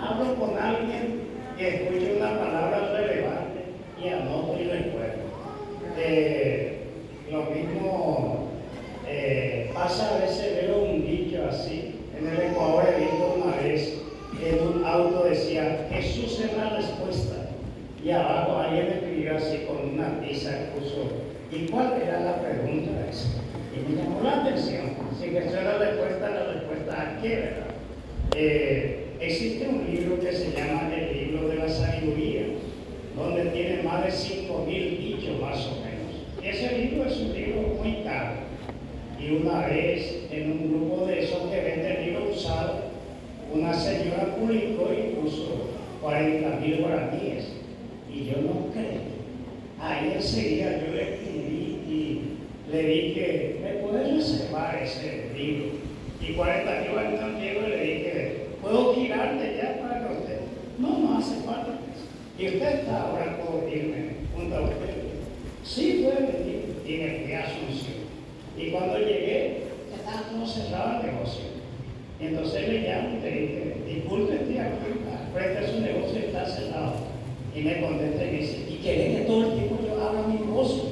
hablo con alguien y escucho una palabra relevante y anoto y recuerdo. Lo mismo pasa a veces, veo un dicho así. En el Ecuador he visto una vez en un auto decía: Jesús es la respuesta. Y abajo alguien escribió así con una tiza, puso: ¿y cuál era la pregunta de eso? Y me llamó la atención. Si Jesús es la respuesta ¿a qué, verdad? Existe un libro que se llama el libro de la sabiduría, donde tiene más de 5.000 dichos más o menos. Y ese libro es un libro muy caro. Y una vez, en un grupo de esos que venden libros usados, una señora publicó y puso 40.000 guaraníes. Y yo no creí. Ahí enseguida yo le escribí y le dije: ¿me puedes reservar ese libro? Y 40.000 guaraníes y le dije: ¿puedo girarte ya para que usted? No hace falta. ¿Y usted está ahora por irme junto a usted? Sí, puede venir. Y me fui a Asunción. Y cuando llegué, estaba todo cerrado el negocio. Y entonces le llamo y le dije: disculpe, estoy aquí, frente a su negocio está cerrado. Y me contesta y me dice: ¿y quiere que todo el tiempo yo abra mi negocio?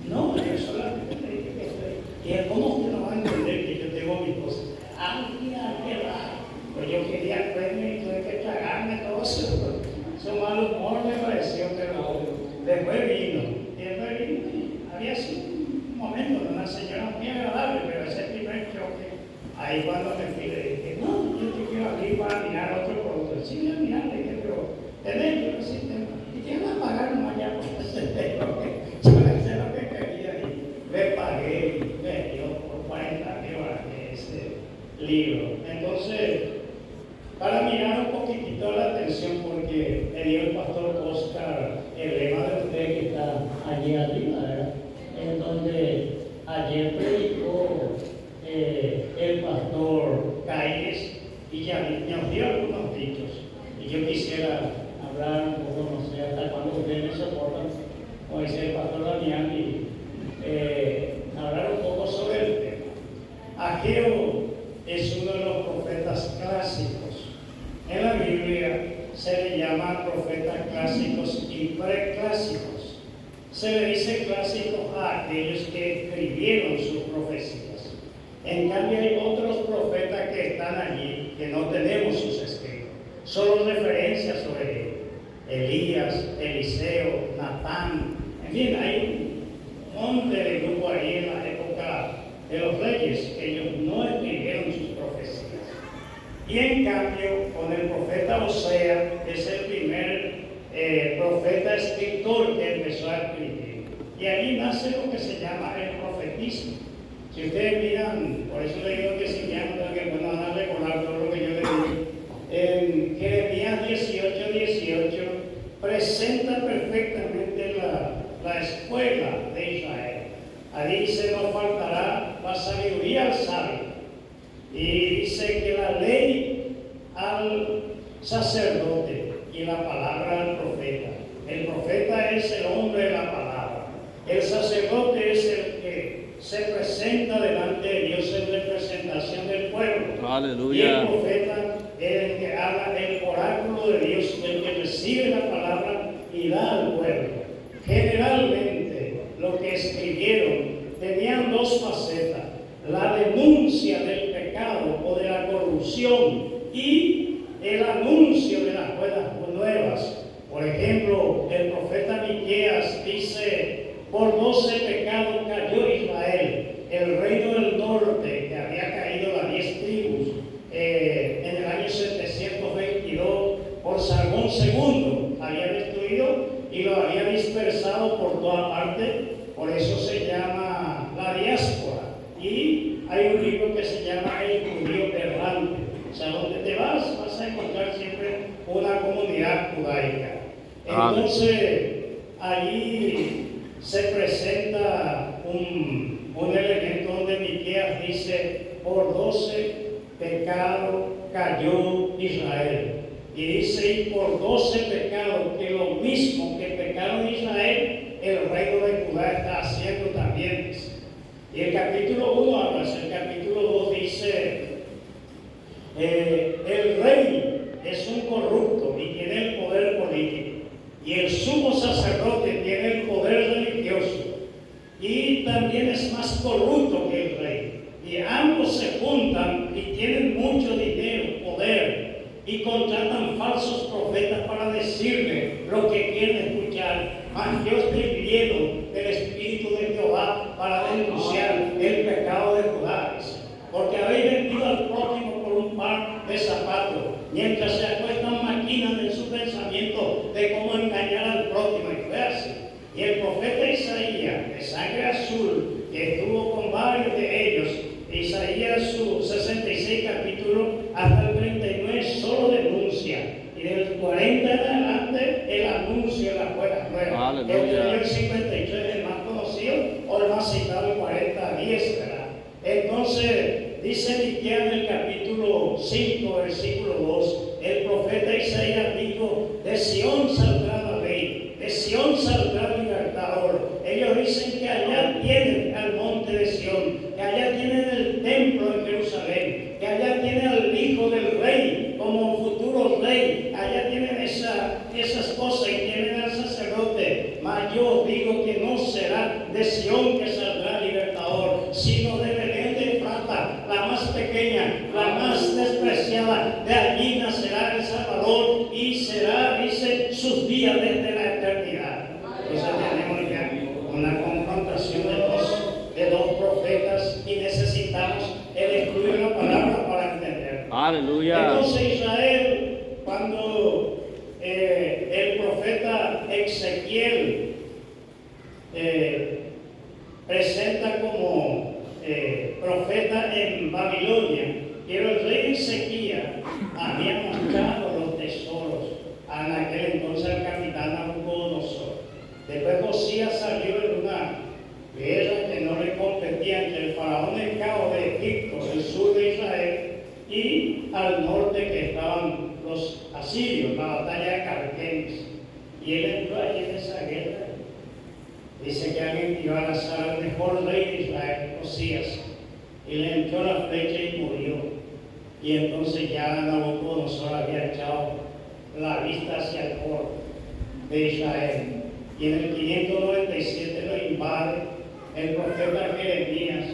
No, yo solamente le dije que estoy. Y él: ¿cómo usted no va a entender que yo tengo mi cosa? Qué raro. Pues yo quería comerme y tuve que tragarme todo eso. Su mal humor me pareció, pero después vino. Y había sido un momento de una señora muy agradable, pero ese primer choque, ahí cuando me fui le dije: no, yo te quiero abrir para mirar otro producto. Sí, voy a mirar, le dije, pero tenés yo el sistema. Y te van a pagar nomás ya por ese tema. Yo le hice lo que quería y le pagué y me dio por 40.000 ese libro. Entonces, para mirar un poquitito la atención, porque me dio el pastor Oscar el lema de usted que está allí arriba, ¿verdad? En donde ayer predicó el pastor Caires y ya nos dio algunos dichos. Y yo quisiera hablar un poco, no sé hasta cuándo ustedes me soportan, como dice el pastor Damián, y hablar un poco sobre el tema. Ageo es uno de los profetas clásicos. En la Biblia se le llama profetas clásicos y preclásicos. Se le dice clásicos a aquellos que escribieron sus profecías. En cambio hay otros profetas que están allí que no tenemos sus escritos, solo referencias sobre ellos: Elías, Eliseo, Natán. En fin, hay un monte de grupo ahí en la época de los reyes que ellos no escribieron sus profecías. Y en cambio, con el profeta Osea, es el primer profeta escritor que empezó a escribir. Y ahí nace lo que se llama el profetismo. Si ustedes miran, por eso le digo que si ya no que van a recordar todo lo que yo le digo, en Jeremías 18:18 presenta perfectamente la escuela de Israel. Ahí dice: no faltará la sabiduría al sabio. Y dice que la ley al sacerdote y la palabra al profeta. El profeta es el hombre de la palabra. El sacerdote es el que se presenta delante de Dios en representación del pueblo. Aleluya. Y el profeta es el que habla el oráculo de Dios, el que recibe la palabra y da al pueblo. Generalmente, lo que escribieron tenían dos facetas: la denuncia del pecado o de la corrupción y el anuncio de las buenas nuevas. Por ejemplo, el profeta Miqueas dice: por 12 pecados cayó Israel. El reino del norte, que había caído las 10 tribus en el año 722 por Salomón II, había destruido y lo había dispersado por toda parte. Por eso se llama la diáspora. Y hay un libro que se llama El Judío Errante. O sea, donde te vas a encontrar siempre una comunidad judaica. Entonces, allí se presenta un elemento donde Miqueas dice: por 12 pecados cayó Israel. Y dice: y por 12 pecados, que lo mismo que pecaron Israel, el reino de Judá está haciendo también. Y el capítulo 1 habla, el capítulo 2 dice: el rey es un corrupto y contratan falsos profetas para decirle lo que quieren escuchar. Mas yo estoy lleno del Espíritu de Jehová para denunciar el pecado de Judá. Porque habéis vendido al prójimo por un par de zapatos, mientras se acuestan maquinan en su pensamiento de cómo engañar al prójimo. Y fue así. Y el profeta Isaías, de sangre azul, que estuvo con varios de ellos, Isaías su 66 capítulo hasta el 39 solo denuncia, y del 40 en adelante el anuncio de las buenas nuevas. El 53 es el más conocido o el más citado, el 40:10, ¿verdad? Entonces dice Miqueas en el capítulo 5 versículo 2, el profeta Isaías dijo: de Sión saldrá la ley, de Sión saldrá el libertador. Ellos dicen que allá tienen al monte de Sión, que allá tienen el templo en Jerusalén, que allá tienen al hijo del rey como futuro rey, allá tienen esas cosas y tienen al sacerdote. Mas yo digo que no será de Sión que saldrá el libertador, sino de Belén de Efrata, la más pequeña, la más despreciada. De allí nacerá el Salvador y será, dice, sus días desde la eternidad. Entonces tenemos ya una confrontación de dos profetas y necesitamos el estudio de la palabra para entender. Aleluya. Entonces Israel, cuando el profeta Ezequiel presenta como profeta en Babilonia, pero el rey Ezequías había mostrado los tesoros en aquel entonces al capitán Nabucodonosor. Después Josías salió en una guerra que no le competía entre el faraón Necao de Egipto, el sur de Israel, y al norte que estaban los asirios, la batalla de Carquemis. Y él entró allí en esa guerra. Dice que alguien iba a lanzar al mejor rey de Israel, Josías, y le entró la flecha y murió. Y entonces ya Nabucodonosor había echado la vista hacia el coro de Israel. Y en el 597 lo invade el profeta Jeremías,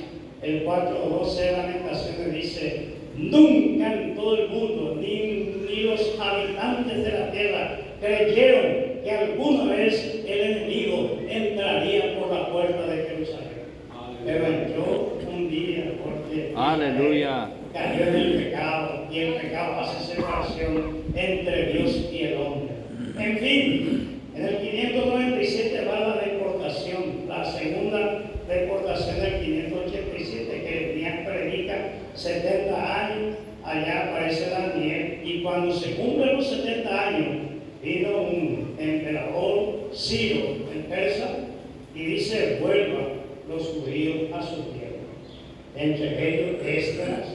el 4:12 de Lamentaciones dice: nunca en todo el mundo, ni los habitantes de la tierra creyeron que alguna vez el enemigo entraría por la puerta de Jerusalén. Pero entró un día porque Aleluya. cayó en el pecado, y el pecado hace separación entre Dios y el hombre. En fin, en el 597 va la deportación, la segunda deportación del 587, que Jeremías predica 70 años, allá aparece Daniel, y cuando se cumplen los 70 años, vino un emperador Ciro, el persa, y dice: vuelvan los judíos a su tierra. Entre ellos Esdras,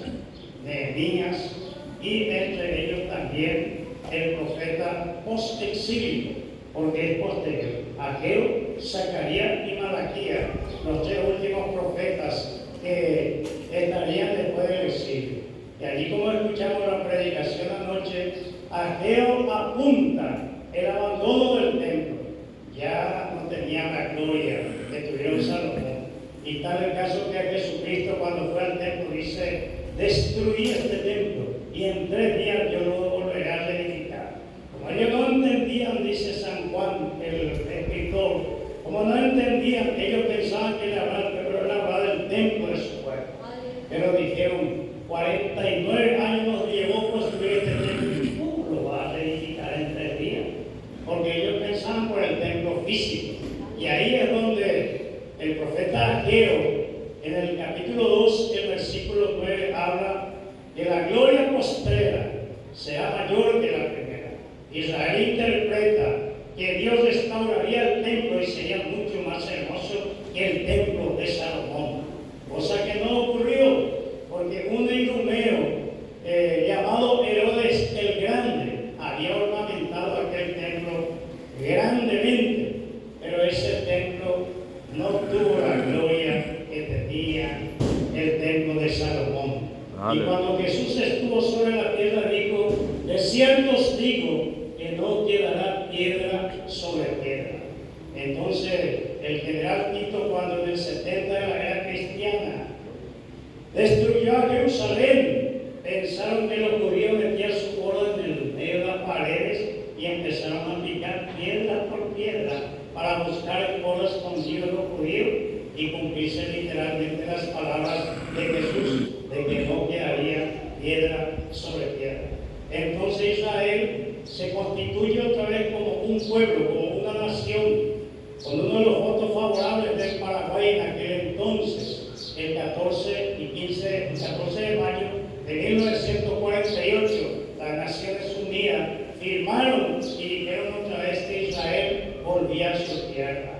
Nehemías, y entre ellos también el profeta post-exilio, porque es posterior: Ageo, Zacarías y Malaquías, los tres últimos profetas que estarían después del exilio. Y allí, como escuchamos la predicación anoche, Ageo apunta el abandono del templo. Ya no tenía la gloria que tuvieron Salomón. Y tal el caso que a Jesucristo, cuando fue al templo, dice: destruí este templo y en 3 días yo lo volveré a reedificar. Como ellos no entendían, dice San Juan, el escritor, como no entendían, ellos pensaban que él hablaba del templo de su pueblo. Pero dijeron: 49 años nos llevó construir este templo, y tú lo vas a reedificar en 3 días. Porque ellos pensaban por el templo físico. Y ahí es donde el profeta Ageo, en el capítulo 2, el versículo 9, habla que la gloria postrera sea mayor que la primera. Israel interpreta que Dios restauraría el templo y sería mucho más hermoso que el templo de Salomón. Cosa que no ocurrió, porque un idumeo llamado Herodes el Grande había ornamentado aquel templo grandemente, pero ese templo no tuvo la gloria que tenía el templo de Salomón. Y cuando Jesús estuvo sobre la tierra, dijo: de cierto os digo que no quedará piedra sobre piedra. Entonces el general Tito, cuando en el 70 de la era cristiana destruyó a Jerusalén, pensaron que los judíos metían su oro en el paredes y empezaron a picar piedra por piedra para buscar el pueblo escondido de los judíos y cumplirse literalmente las palabras de Jesús, de que no quedaría piedra sobre piedra. Entonces Israel se constituye otra vez como un pueblo, como una nación, con uno de los votos favorables del Paraguay en aquel entonces, el 14 de mayo de 1948, las Naciones Unidas firmaron y dijeron otra vez que Israel volvía a su tierra.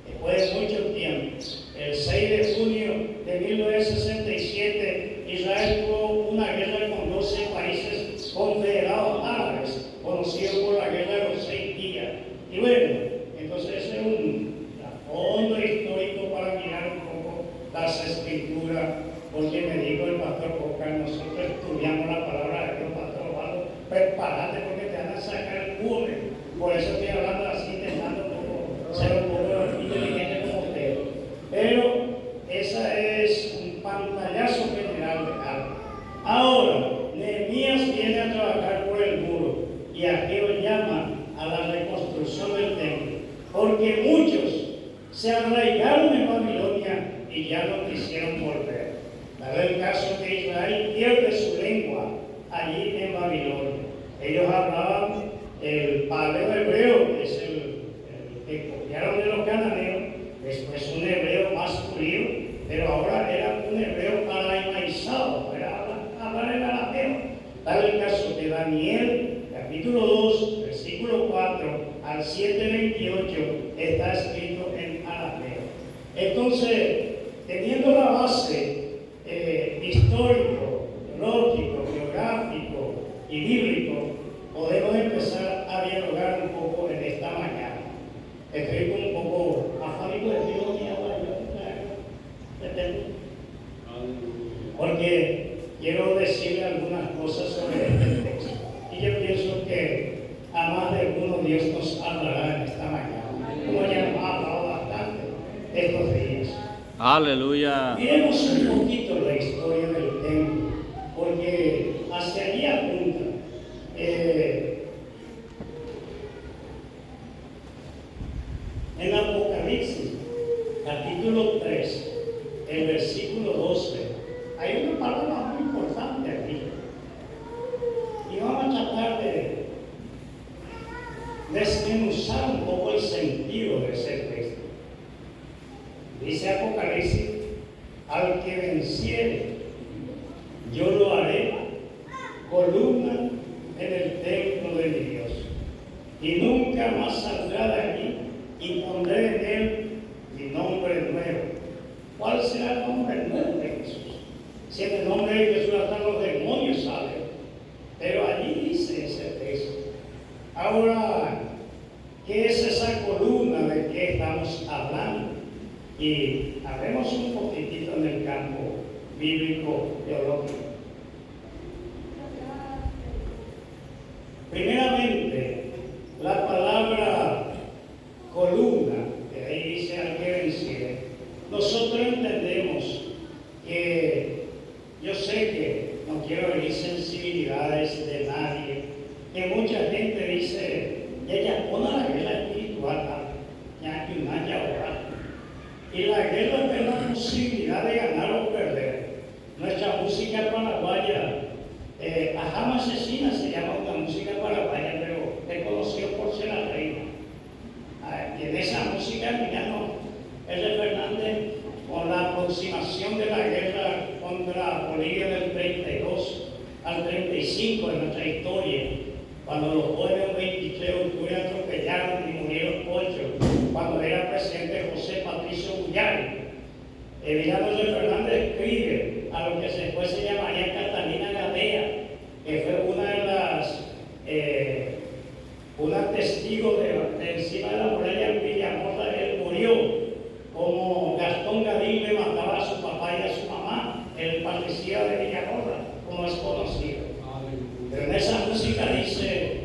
Después de mucho tiempo, el 6 de junio de 1967, Israel tuvo una guerra con 12 países confederados árabes, conocido por la guerra de los 6 días. Y bueno, entonces ese es un fondo histórico para mirar un poco las escrituras, porque me dijo el pastor Oscar, nosotros estudiamos la palabra de Dios, pastor Osvaldo, prepárate porque te van a sacar el cumbre. Por eso estoy hablando así, intentando ser un poco inteligente como usted. Pero esa es un pantallazo general de algo. Ahora, Nehemías viene a trabajar por el muro y Ageo llama a la reconstrucción del templo, porque muchos se arraigaron en Babilonia y ya no quisieron volver. Dado el caso que Israel pierde su lengua allí en Babilonia. Ellos hablaban el paleo hebreo, que es el que copiaron de los cananeos, después un hebreo más pulido, pero ahora era un hebreo aramaizado, era hablar el arameo. Tal el caso de Daniel, capítulo 2, versículo 4 al 7:28, está escrito en arameo. Entonces, teniendo la base histórico, lógico, geográfico y bíblico, podemos empezar a dialogar un poco en esta mañana. Estoy un poco afánico de teología, porque quiero decirle algunas cosas sobre este texto. Y yo pienso que a más de alguno Dios nos hablará en esta mañana, como ya nos ha hablado bastante estos días. Aleluya. Miremos un poquito la historia del templo, porque hacia allí apunta. En Apocalipsis, capítulo 3, el versículo 12, hay una palabra muy importante aquí. Y vamos a tratar de desmenuzar un poco el sentido de ese texto. Dice Apocalipsis, al que venciere, yo lo haré columna en el templo de mi Dios, y nunca más saldrá de allí, y pondré en él mi nombre nuevo. ¿Cuál será el nombre nuevo de Jesús? Si en el nombre de Jesús hasta los demonios salen, pero allí dice ese texto. Ahora, ¿qué es esa columna de que estamos hablando? Y hablemos un poquitito en el campo bíblico teológico. Primeramente, la palabra columna, que ahí dice al que venciere, nosotros entendemos que, yo sé que no quiero herir sensibilidades de nadie, que mucha gente dice, ella pone la guerra espiritual, ya que una ahora. Y la guerra es la posibilidad de ganar o perder. Nuestra música paraguaya, Ajama Asesina se llama una música paraguaya, pero es conocido por ser la reina. Y en esa música, Emiliano R. Fernández, con la aproximación de la guerra contra Bolivia del 32 al 35 de nuestra historia, cuando los jóvenes del 23 de octubre atropellaron y murieron 8, cuando era presidente José Patricio Guyari, Emiliano R. Fernández escribe a lo que después se llamaría Catalina Gadea, que fue una de las una testigo de encima de la muralla en Villahermosa. Él murió como Gastón Gadín le mataba a su papá y a su mamá, el parricida de Villahermosa, como es conocido. Pero en esa música dice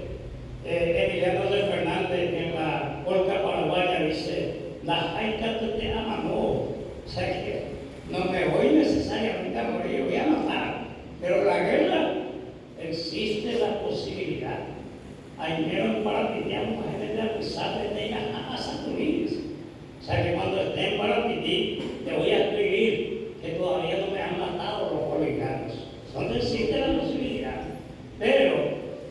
Emiliano de Fernández, en la polca paraguaya, dice, la jaica te ama, no. O sea que no me voy necesariamente a morir, voy a matar. Pero la guerra existe la posibilidad. Ayer para Pitián, para gente de Apisate, de a Santuríes. O sea que cuando estén para Pití, te voy a escribir que todavía no me han matado los bolivianos. Donde existe la posibilidad. Pero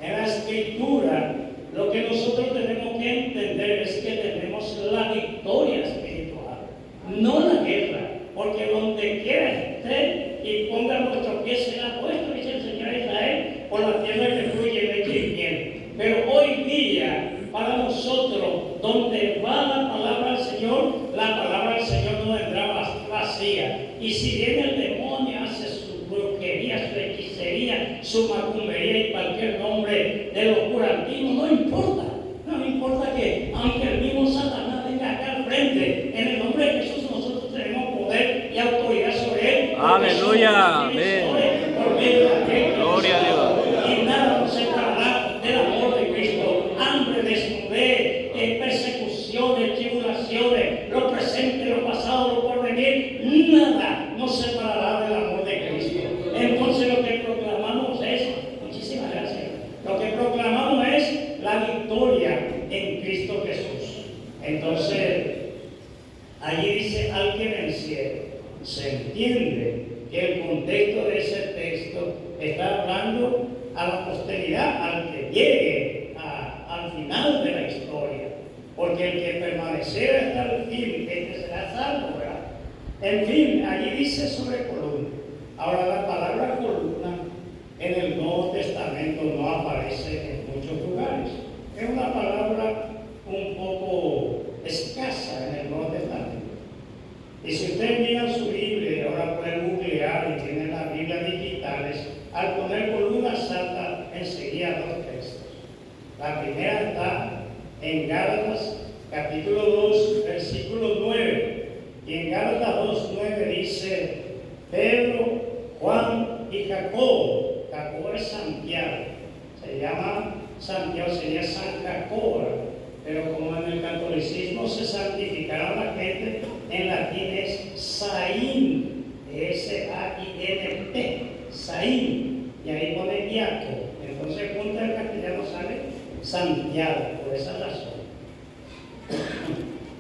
en la escritura, lo que nosotros tenemos que entender es que tenemos la victoria espiritual, no la guerra. Porque donde quiera esté y ponga vuestros pies en la puesta, dice el Señor a Israel, por la tierra que fluye leche y miel. Pero hoy día, para nosotros, donde va la palabra del Señor, la palabra del Señor no vendrá vacía. Y si viene el demonio, hace su brujería, su hechicería, su macumbería y cualquier nombre del oscurantismo, no importa. No importa que, aunque el mismo Satanás venga acá al frente, en el nombre de Jesús nosotros tenemos poder y autoridad sobre él. Aleluya. Amén. Gloria a Dios. Y nada nos separará del amor de Cristo. Hambre, desnudez, persecuciones, tribulaciones, lo presente, lo pasado, lo porvenir, nada nos separará del amor de Cristo. Entonces lo que proclamamos es, muchísimas gracias, lo que proclamamos es la victoria en Cristo Jesús. Entonces, allí dice al que venciere. Se entiende que el contexto de ese texto está hablando a la posteridad, al que llegue al final de la historia. Porque el que permaneciera hasta el fin, este será salvo, ¿verdad? En fin, allí dice sobre columna. Ahora, la palabra columna en el Nuevo Testamento no aparece en muchos lugares. Es una palabra un poco escasa en el Nuevo Testamento. Y si usted mira su Biblia, ahora puede googlear y tiene las Biblias digitales, al poner columna salta enseguida dos textos. La primera está en Gálatas, capítulo 2, versículo 9. Y en Gálatas 2:9 dice, Pedro, Juan y Jacobo. Jacobo es Santiago. Se llama Santiago, sería San Jacobo. Pero como en el catolicismo se santificaron la gente, en latín es Saín, S-A-I-N-T, Saín, y ahí pone Iaco. Entonces, junto al castellano sale Santiago, por esa razón.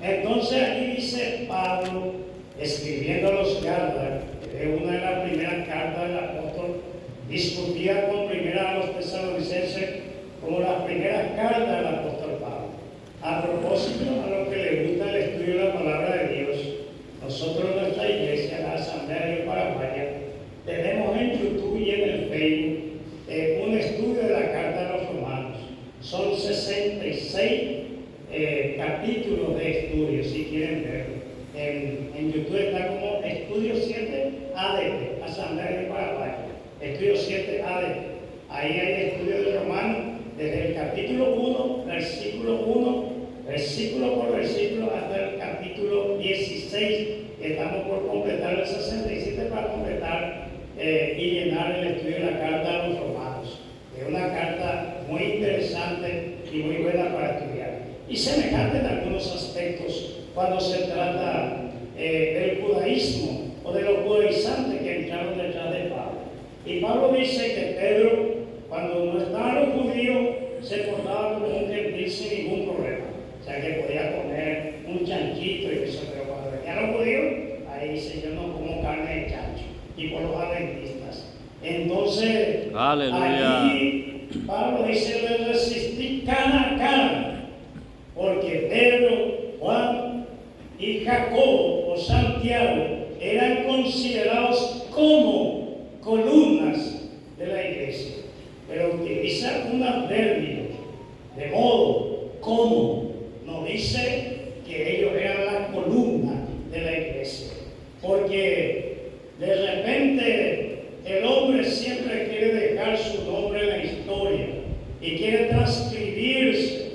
Entonces, aquí dice Pablo, escribiendo a los Gálatas, que es una de las primeras cartas del apóstol, discutida con primera a los tesalonicenses como las primeras cartas del apóstol Pablo. A propósito, a lo que le gusta el estudio de la palabra de Dios, nosotros en nuestra iglesia, la Asamblea de Dios Paraguaya, tenemos en YouTube y en el Facebook un estudio de la Carta de los Romanos. Son 66 capítulos de estudio, si quieren verlo. En YouTube está como Estudio 7 ADP, Asamblea de Dios Paraguaya. Estudio 7 ADP. Ahí hay estudio de Romanos desde el capítulo 1, versículo 1, versículo por versículo, hasta el capítulo 16. Estamos por completar el 67 para completar y llenar el estudio de la carta a los romanos. Es una carta muy interesante y muy buena para estudiar. Y semejante en algunos aspectos cuando se trata del judaísmo o de los judaizantes que entraron detrás de Pablo. Y Pablo dice que Pedro, cuando no estaban los judíos, se portaba como un gentil sin ningún problema. O sea que podía comer un chanchito y eso, pero cuando venían los judíos, ahí dice, yo no como carne de chancho, y por los adventistas. Entonces, ¡aleluya! allí Pablo dice, le resistí cara a cara, porque Pedro, Juan y Jacobo o Santiago eran considerados como columnas de la iglesia. Pero utiliza un adverbio, de modo, como. No dice que ellos eran la columna de la iglesia. Porque de repente el hombre siempre quiere dejar su nombre en la historia y quiere transcribirse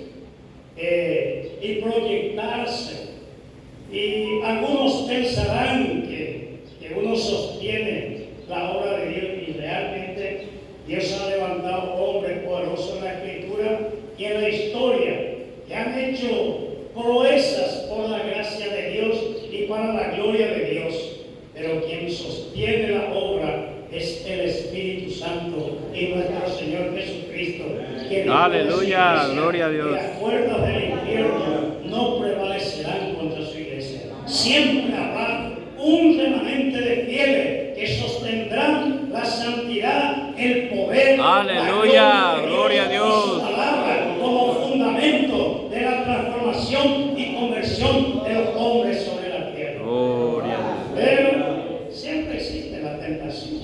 y proyectarse. Y algunos pensarán que uno sostiene la obra de Dios y realmente Dios ha levantado hombres poderosos en la Escritura y en la historia que han hecho proezas por la gracia de Dios y para la gloria de Dios. Pero quien sostiene la obra es el Espíritu Santo y nuestro Señor Jesucristo, que vive Aleluya, gloria a Dios. Que las puertas del infierno no prevalecerán contra su iglesia. Siempre habrá un remanente de fieles que sostendrán la santidad, el poder, Aleluya, la gloria a Dios. Su palabra como fundamento de la transformación y conversión de los hombres sobre la tierra. Gloria a Dios. Pero siempre existe la tentación.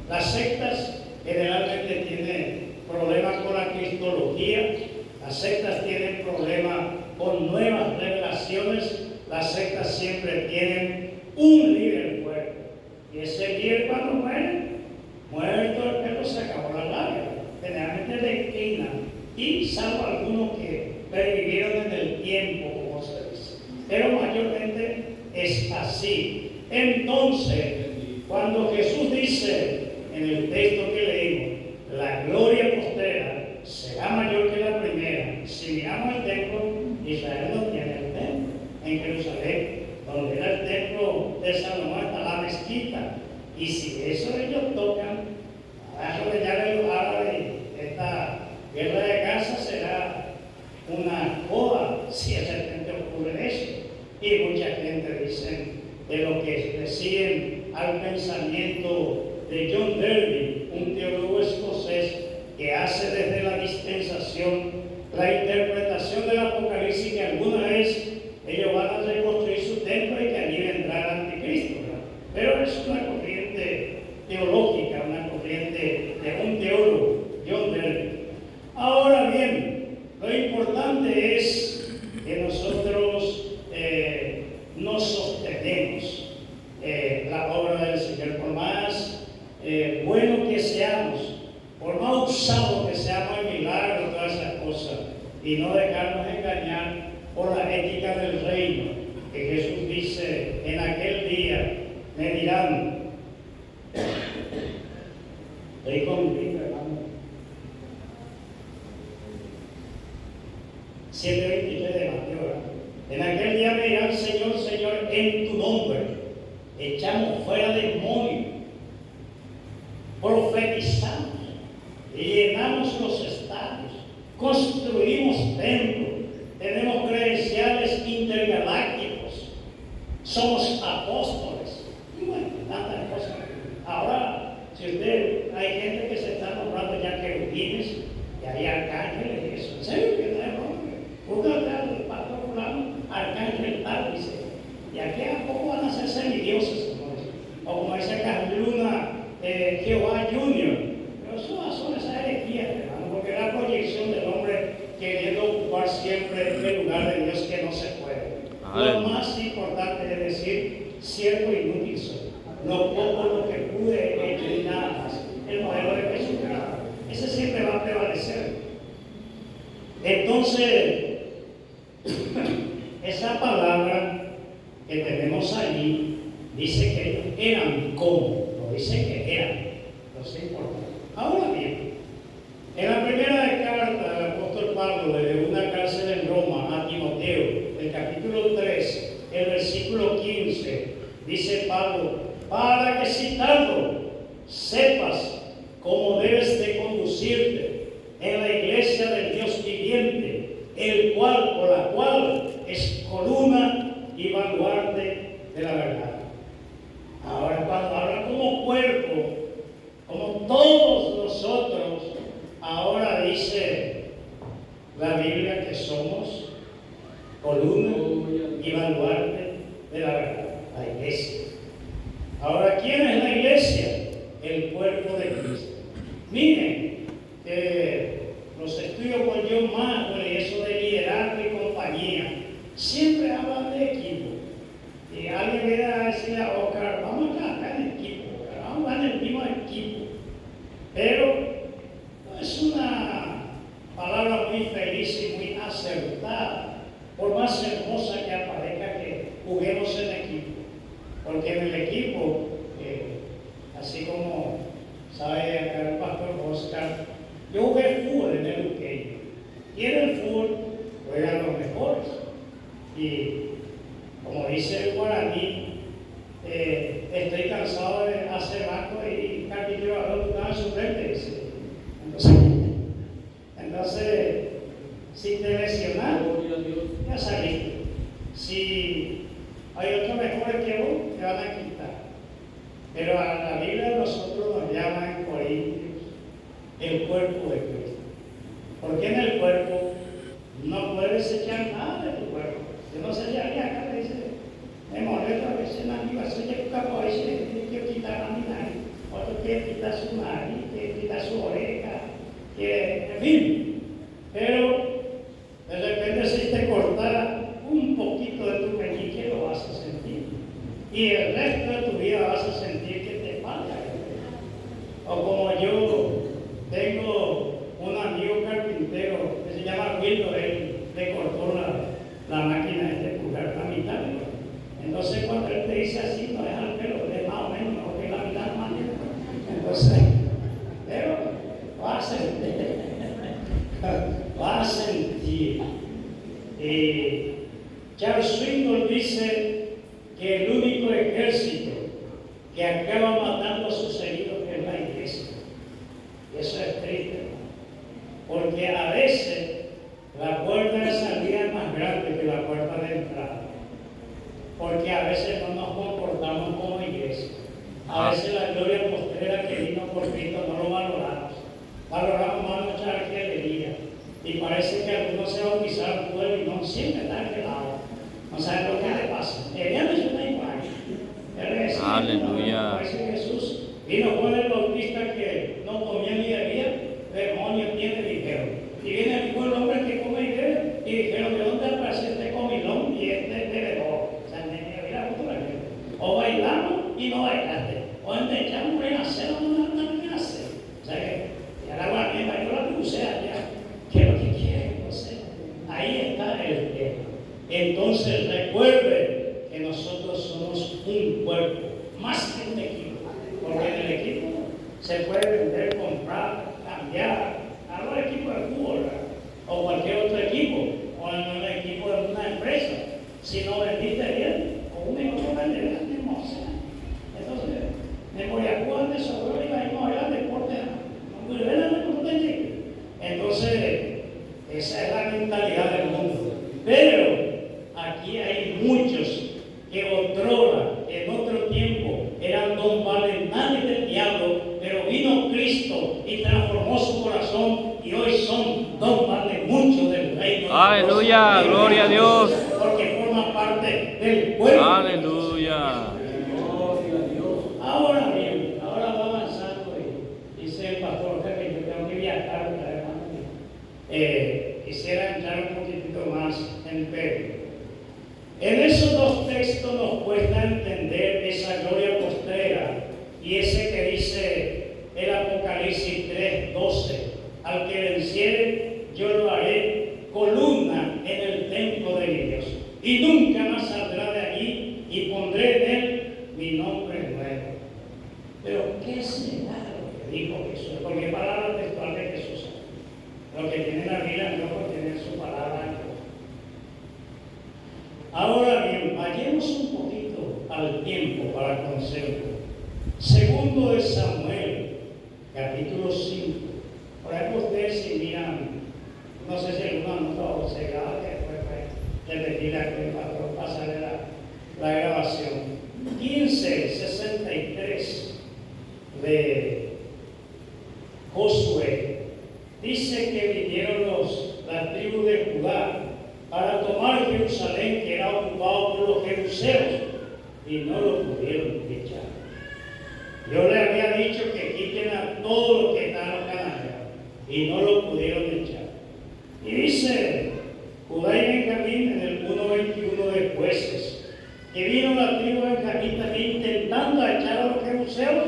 Las sectas generalmente tienen problemas con la cristología, las sectas tienen problemas con nuevas revelaciones, las sectas siempre tienen un líder fuerte. Y ese líder cuando muerto el perro se acabó la larga. Generalmente declinan, y salvo algunos que pervivieron en el tiempo, como se dice. Pero mayormente es así. Entonces, cuando Jesús dice en el texto que leímos, la gloria postrera será mayor que la primera. Si miramos el templo, Israel no tiene el templo. En Jerusalén, donde era el templo de Salomón, está la mezquita. Y si eso ellos tocan, a rodear el árabes, esta guerra de Gaza será una joda si de repente ocurre eso. Y mucha gente dice de lo que deciden al pensamiento de John Derby, un teólogo escocés que hace desde la dispensación la interpretación del Apocalipsis, que alguna vez ellos van a reconstruir su templo y que allí vendrá el anticristo, ¿verdad? Pero es una corriente teológica, una corriente de un teólogo, John Derby. Ahora bien, lo importante es que nosotros nos sostenemos la obra del Señor, por más bueno que seamos, por más usados que seamos en milagros, todas esas cosas, y no dejarnos engañar por la ética del reino, que Jesús dice: en aquel día me dirán, estoy conmigo, hermano, 7:23 de Mateo, ¿verdad? En aquel día me dirán: Señor, Señor, en tu nombre echamos fuera demonios, profetizamos, llenamos los estadios, construimos templos, tenemos credenciales intergalácticos, somos apóstoles, y bueno, tantas cosas. Ahora, si usted, hay gente que se está nombrando ya querubines, y hay arcángeles y eso, en serio que no es broma. Búscate al pastor fulano, arcángel tal, dice, y aquí a poco van a ser semidioses, o como dice Carluna, Jehová Junior. Pero eso son esas herejías, hermano, porque es la proyección del hombre queriendo ocupar siempre el lugar de Dios, que no se puede. Lo más importante es decir: siervo inútil soy, no poco lo que pude he hecho y nada más. El modelo de Jesucristo, ese siempre va a prevalecer. Entonces, esa palabra que tenemos allí dice que ellos eran como, no dice que eran, no es importante. Ahora bien, en la primera carta del apóstol Pablo desde una cárcel en Roma a Timoteo, el capítulo 3, el versículo 15, dice Pablo: para que citando sepas cómo debes de conducirte en la iglesia del Dios viviente, por la cual es columna y baluarte de la verdad. Ahora, cuando habla como cuerpo, como todos nosotros, ahora dice la Biblia que somos columna y baluarte de la verdad, la iglesia. Ahora, ¿quién es la iglesia? El cuerpo de Cristo. Miren, los estudios con John Maxwell y eso de liderazgo y compañía, siempre hablan de equipo. Y alguien viene a decirle a Oscar: vamos a trabajar en equipo, vamos a en el mismo equipo. Pero no es una palabra muy feliz y muy acertada, por más hermosa que aparezca que juguemos en equipo. Porque en el equipo, así como sabe acá el pastor Oscar, yo jugué fútbol en el UK. Y en el fútbol juegan los mejores. Y como dice el guaraní, estoy cansado de hacer banco y capítulo a dos suplente, dice. Entonces Si te lesionaron, ya saliste. Si hay otros mejores que vos, te van a quitar. Pero a la Biblia nosotros nos llaman en Corintios el cuerpo de Cristo. Porque en el cuerpo no puedes echar nada de tu cuerpo. Yo no sé si alguien acá le dice, me molesta a veces en la animación de capo, a veces quiero quitar a mi nariz, otro quiere quitar su nariz, quiere quitar su oreja, en fin. Pero de repente si te cortara un poquito de tu meñique lo vas a sentir. Y el resto de tu vida vas a sentir que te falta. O como yo tengo un amigo carpintero que se llama Wildo, él le cortó la máquina de pulgar la mitad. Entonces cuando él te dice así, no deja el pelo de más o menos, no que la mitad más. Entonces, pero va a sentir. Va a sentir. Charles Swindoll dice que el único ejército que acaba matando a sus heridos es la iglesia. Y eso es triste, porque a veces la puerta de salida es más grande que la puerta de entrada. Porque a veces no nos comportamos como iglesia. A veces la gloria postrera que vino por Cristo no lo valoramos. Valoramos más nuestra arquería. Y parece que algunos se bautizaron pueblo y no siempre están quedados. No saben lo que le pasa. Él es una imagen. Aleluya. Parece que Jesús vino Juan el Bautista que no comía ni bebía, demonios tiene, dijeron. Y viene el hombre que come y bebe, y dijeron, ¿de dónde aparece este comilón y este bebedor? O sea, mira, o bailamos y no bailaste, o echamos en hacer o no hacer. O sea que ya la guardia yo la puse allá. ¿Qué es lo que quiere? No sé. Ahí está el tema. Entonces recuerde que nosotros somos un cuerpo, más que un equipo. Porque en el equipo se puede vender, comprar, cambiar. Hablo del equipo de fútbol, ¿verdad? O cualquier otro equipo, o en el equipo de una empresa. Si no vendiste bien, o un negocio vende la hermosa. Entonces, me voy a jugar de sobre y ahí no hay deporte. No voy a ver el deporte. Entonces, esa es la mentalidad del mundo. Pero aquí hay muchos que otrora, en otro tiempo, eran don valentines del diablo, pero vino Cristo y transformó su corazón y hoy son don valentines muchos del reino. Aleluya, gloria a Dios. Porque forman parte del pueblo. Aleluya. Ahora bien, ahora va avanzando y dice el pastor que yo tengo que viajar, quisiera entrar un poquitito más en Pedro. En esos dos textos nos cuesta entender esa gloria postrera y ese que dice el Apocalipsis 3:12, al que venciere yo lo haré columna en el templo de mi Dios y nunca más saldrá de allí y pondré en él mi nombre nuevo. Pero ¿qué será lo que dijo Jesús? Porque palabras textuales de Jesús. Lo que tiene la Biblia no puede tener su palabra. Ahora bien, vayamos un poquito al tiempo para conocerlo. Segundo de Samuel, capítulo 5. Por ejemplo, ustedes si miran, no sé si alguno anotó o se graba, que después repetir la que el pastor pasa de la grabación. 15:63 de Josué. Dice que vinieron las tribus de Judá para tomar Jerusalén, que era ocupado por los jebuseos, y no lo pudieron echar. Yo le había dicho que quiten a todos los que están cananeos, y no lo pudieron echar. Y dice Judá y Benjamín en el 1:21 de Jueces, que vino la tribu de Benjamín también intentando echar a los jebuseos,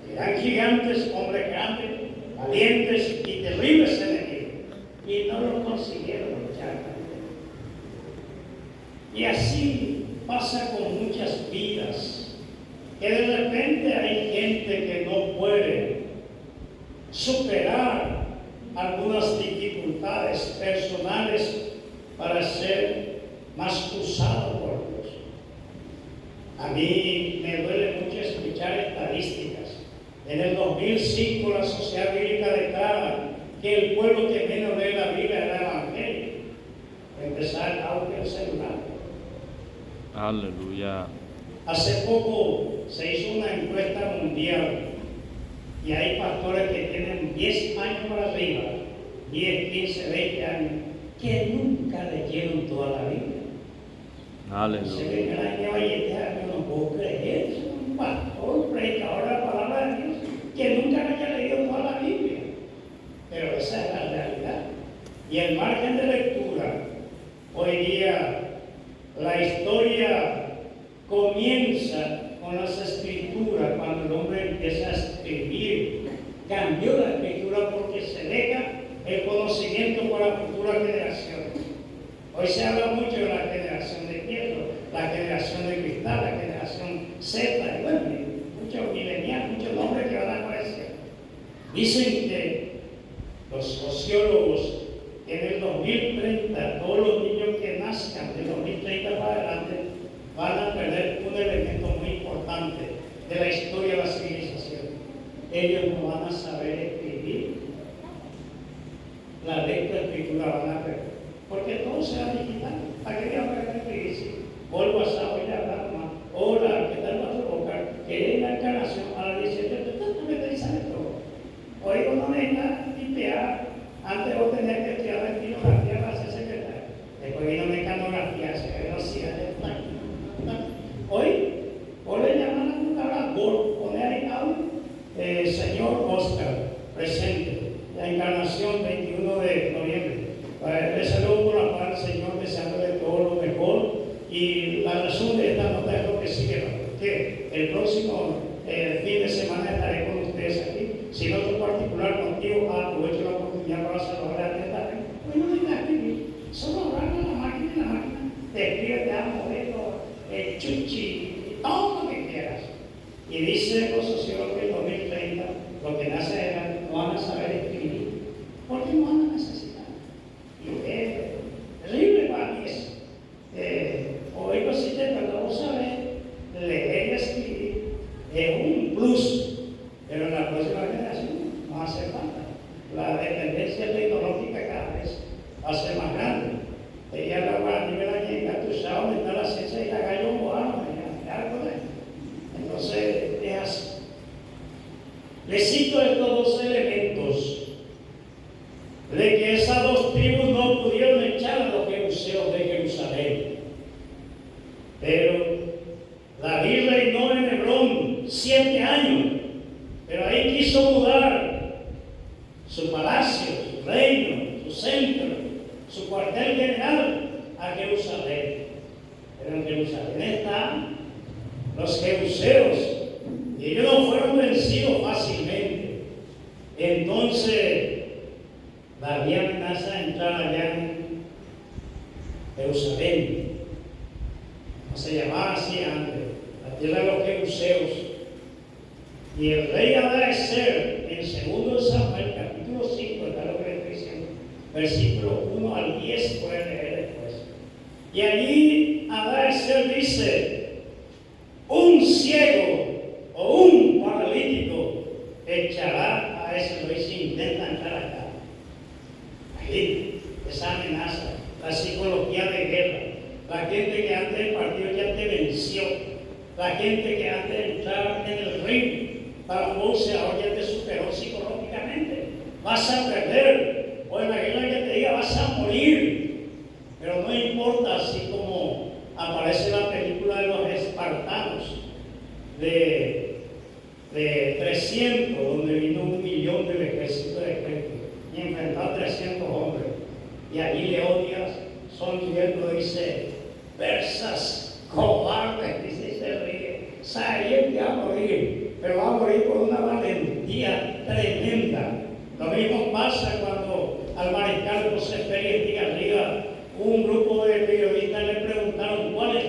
que eran gigantes, hombres grandes, valientes y terribles enemigos, y no lo consiguieron echar. Y así pasa con muchas vidas, que de repente hay gente que no puede superar algunas dificultades personales para ser más usado por Dios. A mí me duele mucho escuchar estadísticas. En el 2005 la Sociedad Bíblica declara que el pueblo que menos lee la Biblia era evangélico. Aleluya. Hace poco se hizo una encuesta mundial y hay pastores que tienen 10 años para arriba, 10, 15, 20 años, que nunca leyeron toda la Biblia. Se Aleluya. ve que el año yo no puedo creer, es un pastor, predicador de la palabra de Dios, que nunca haya leído toda la Biblia. Pero esa es la realidad. Y el margen de lectura, hoy día la historia comienza con las escrituras, cuando el hombre empieza a escribir. Cambió la escritura porque se deja el conocimiento para la futura generación. Hoy se habla mucho de la generación de hierro, la generación de cristal, la generación Z, y bueno, muchos mileniales, muchos nombres que van a aparecer. Dicen que los sociólogos en el 2030, todos los niños que nazcan de 2030 para adelante van a perder un elemento muy importante de la historia de la civilización. Ellos no van a saber escribir. La lectura de escritura van a perder. Porque todo será digital. ¿Para qué voy a poder escribir? Por WhatsApp, voy a hablar más. Hola, ¿qué tal vas a tocar? Que en la encarnación a las 17, tú me sabes todo. Hoy uno necesita tipear. Antes vos tenías que estudiar estilografía para ser secretario. Después vino mecanografía, se velocidad de Hoy le llaman a la computadora Word, pone ahí audio, señor Oscar, presente, la encarnación 21 de noviembre. Le saludo por la paz, Señor, deseándole todo lo mejor. Y la razón de esta nota es lo que sigue, porque el próximo fin de semana estaré con ustedes aquí. Si no es particular contigo, aprovecho la oportunidad para saludar a ti también. Pues no necesitas escribir, solo hablar con la máquina y la máquina te escribe, te da modelo, chuchi, todo lo que quieras. Y dice los sociólogos que en 2030, los que nacen adelante no van a saber escribir, porque no van a necesitar. Y es terrible para mí eso. Hoy consiste cuando vos sabés leer y escribir, es un plus. Pero en la próxima generación no hace falta. La dependencia tecnológica cada vez va a ser más grande. Ella la guardia aquí en Gatusha, donde está la ciencia y la gallo mojado, entonces es así. Les cito estos dos elementos de que esas dos tribus no pudieron echar a los jebuseos de Jerusalén. Pero David reinó en Hebrón 7 años. Pero ahí quiso mudar su palacio, su reino, su centro, su cuartel general a Jerusalén. Pero en Jerusalén están los jebuseos y ellos no fueron vencidos fácilmente. Entonces, David amenaza a entrar allá en Jerusalén. No se llamaba así antes, la tierra de los jebuseos. Y el rey Adaezer, en 2 Samuel, capítulo 5, está lo que le estoy diciendo, versículo 1 al 10, pueden leer después. Y allí Adaezer dice: un ciego o un paralítico echará a ese rey si intenta entrar acá. Ahí, esa amenaza, la psicología de guerra, la gente que antes del partido ya te venció, la gente que antes de entrar en el ring para un boxeador ya te superó psicológicamente. Vas a perder, o imagina que te diga vas a morir, pero no importa, así como aparece la película de los espartanos de 300, donde vino 1.000.000 del ejército de Cristo y enfrentó a 300 hombres. Y allí Leonidas, sonriendo, dice: persas, cobardes, dice y se ríe, sabía que va a morir, pero va a morir con una valentía tremenda. Lo mismo pasa cuando al mariscal José Félix Díaz Rivas, un grupo de periodistas le preguntaron: ¿cuál es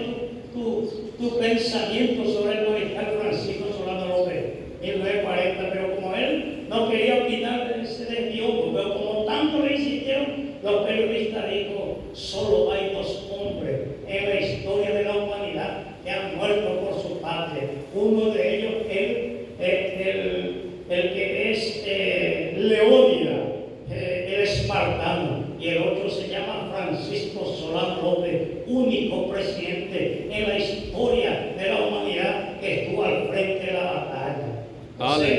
tu pensamiento sobre el mariscal Francisco Solano López? 1940, pero como él no quería opinar, se desvió, pero como tanto le insistieron, los periodistas dijo: solo hay 2 hombres en la historia de la humanidad que han muerto por su patria. Uno de ellos, el que es Leónidas, el espartano, y el otro se llama Francisco Solano Solano López, único presidente en la historia de la humanidad que estuvo al frente de la batalla. Entonces,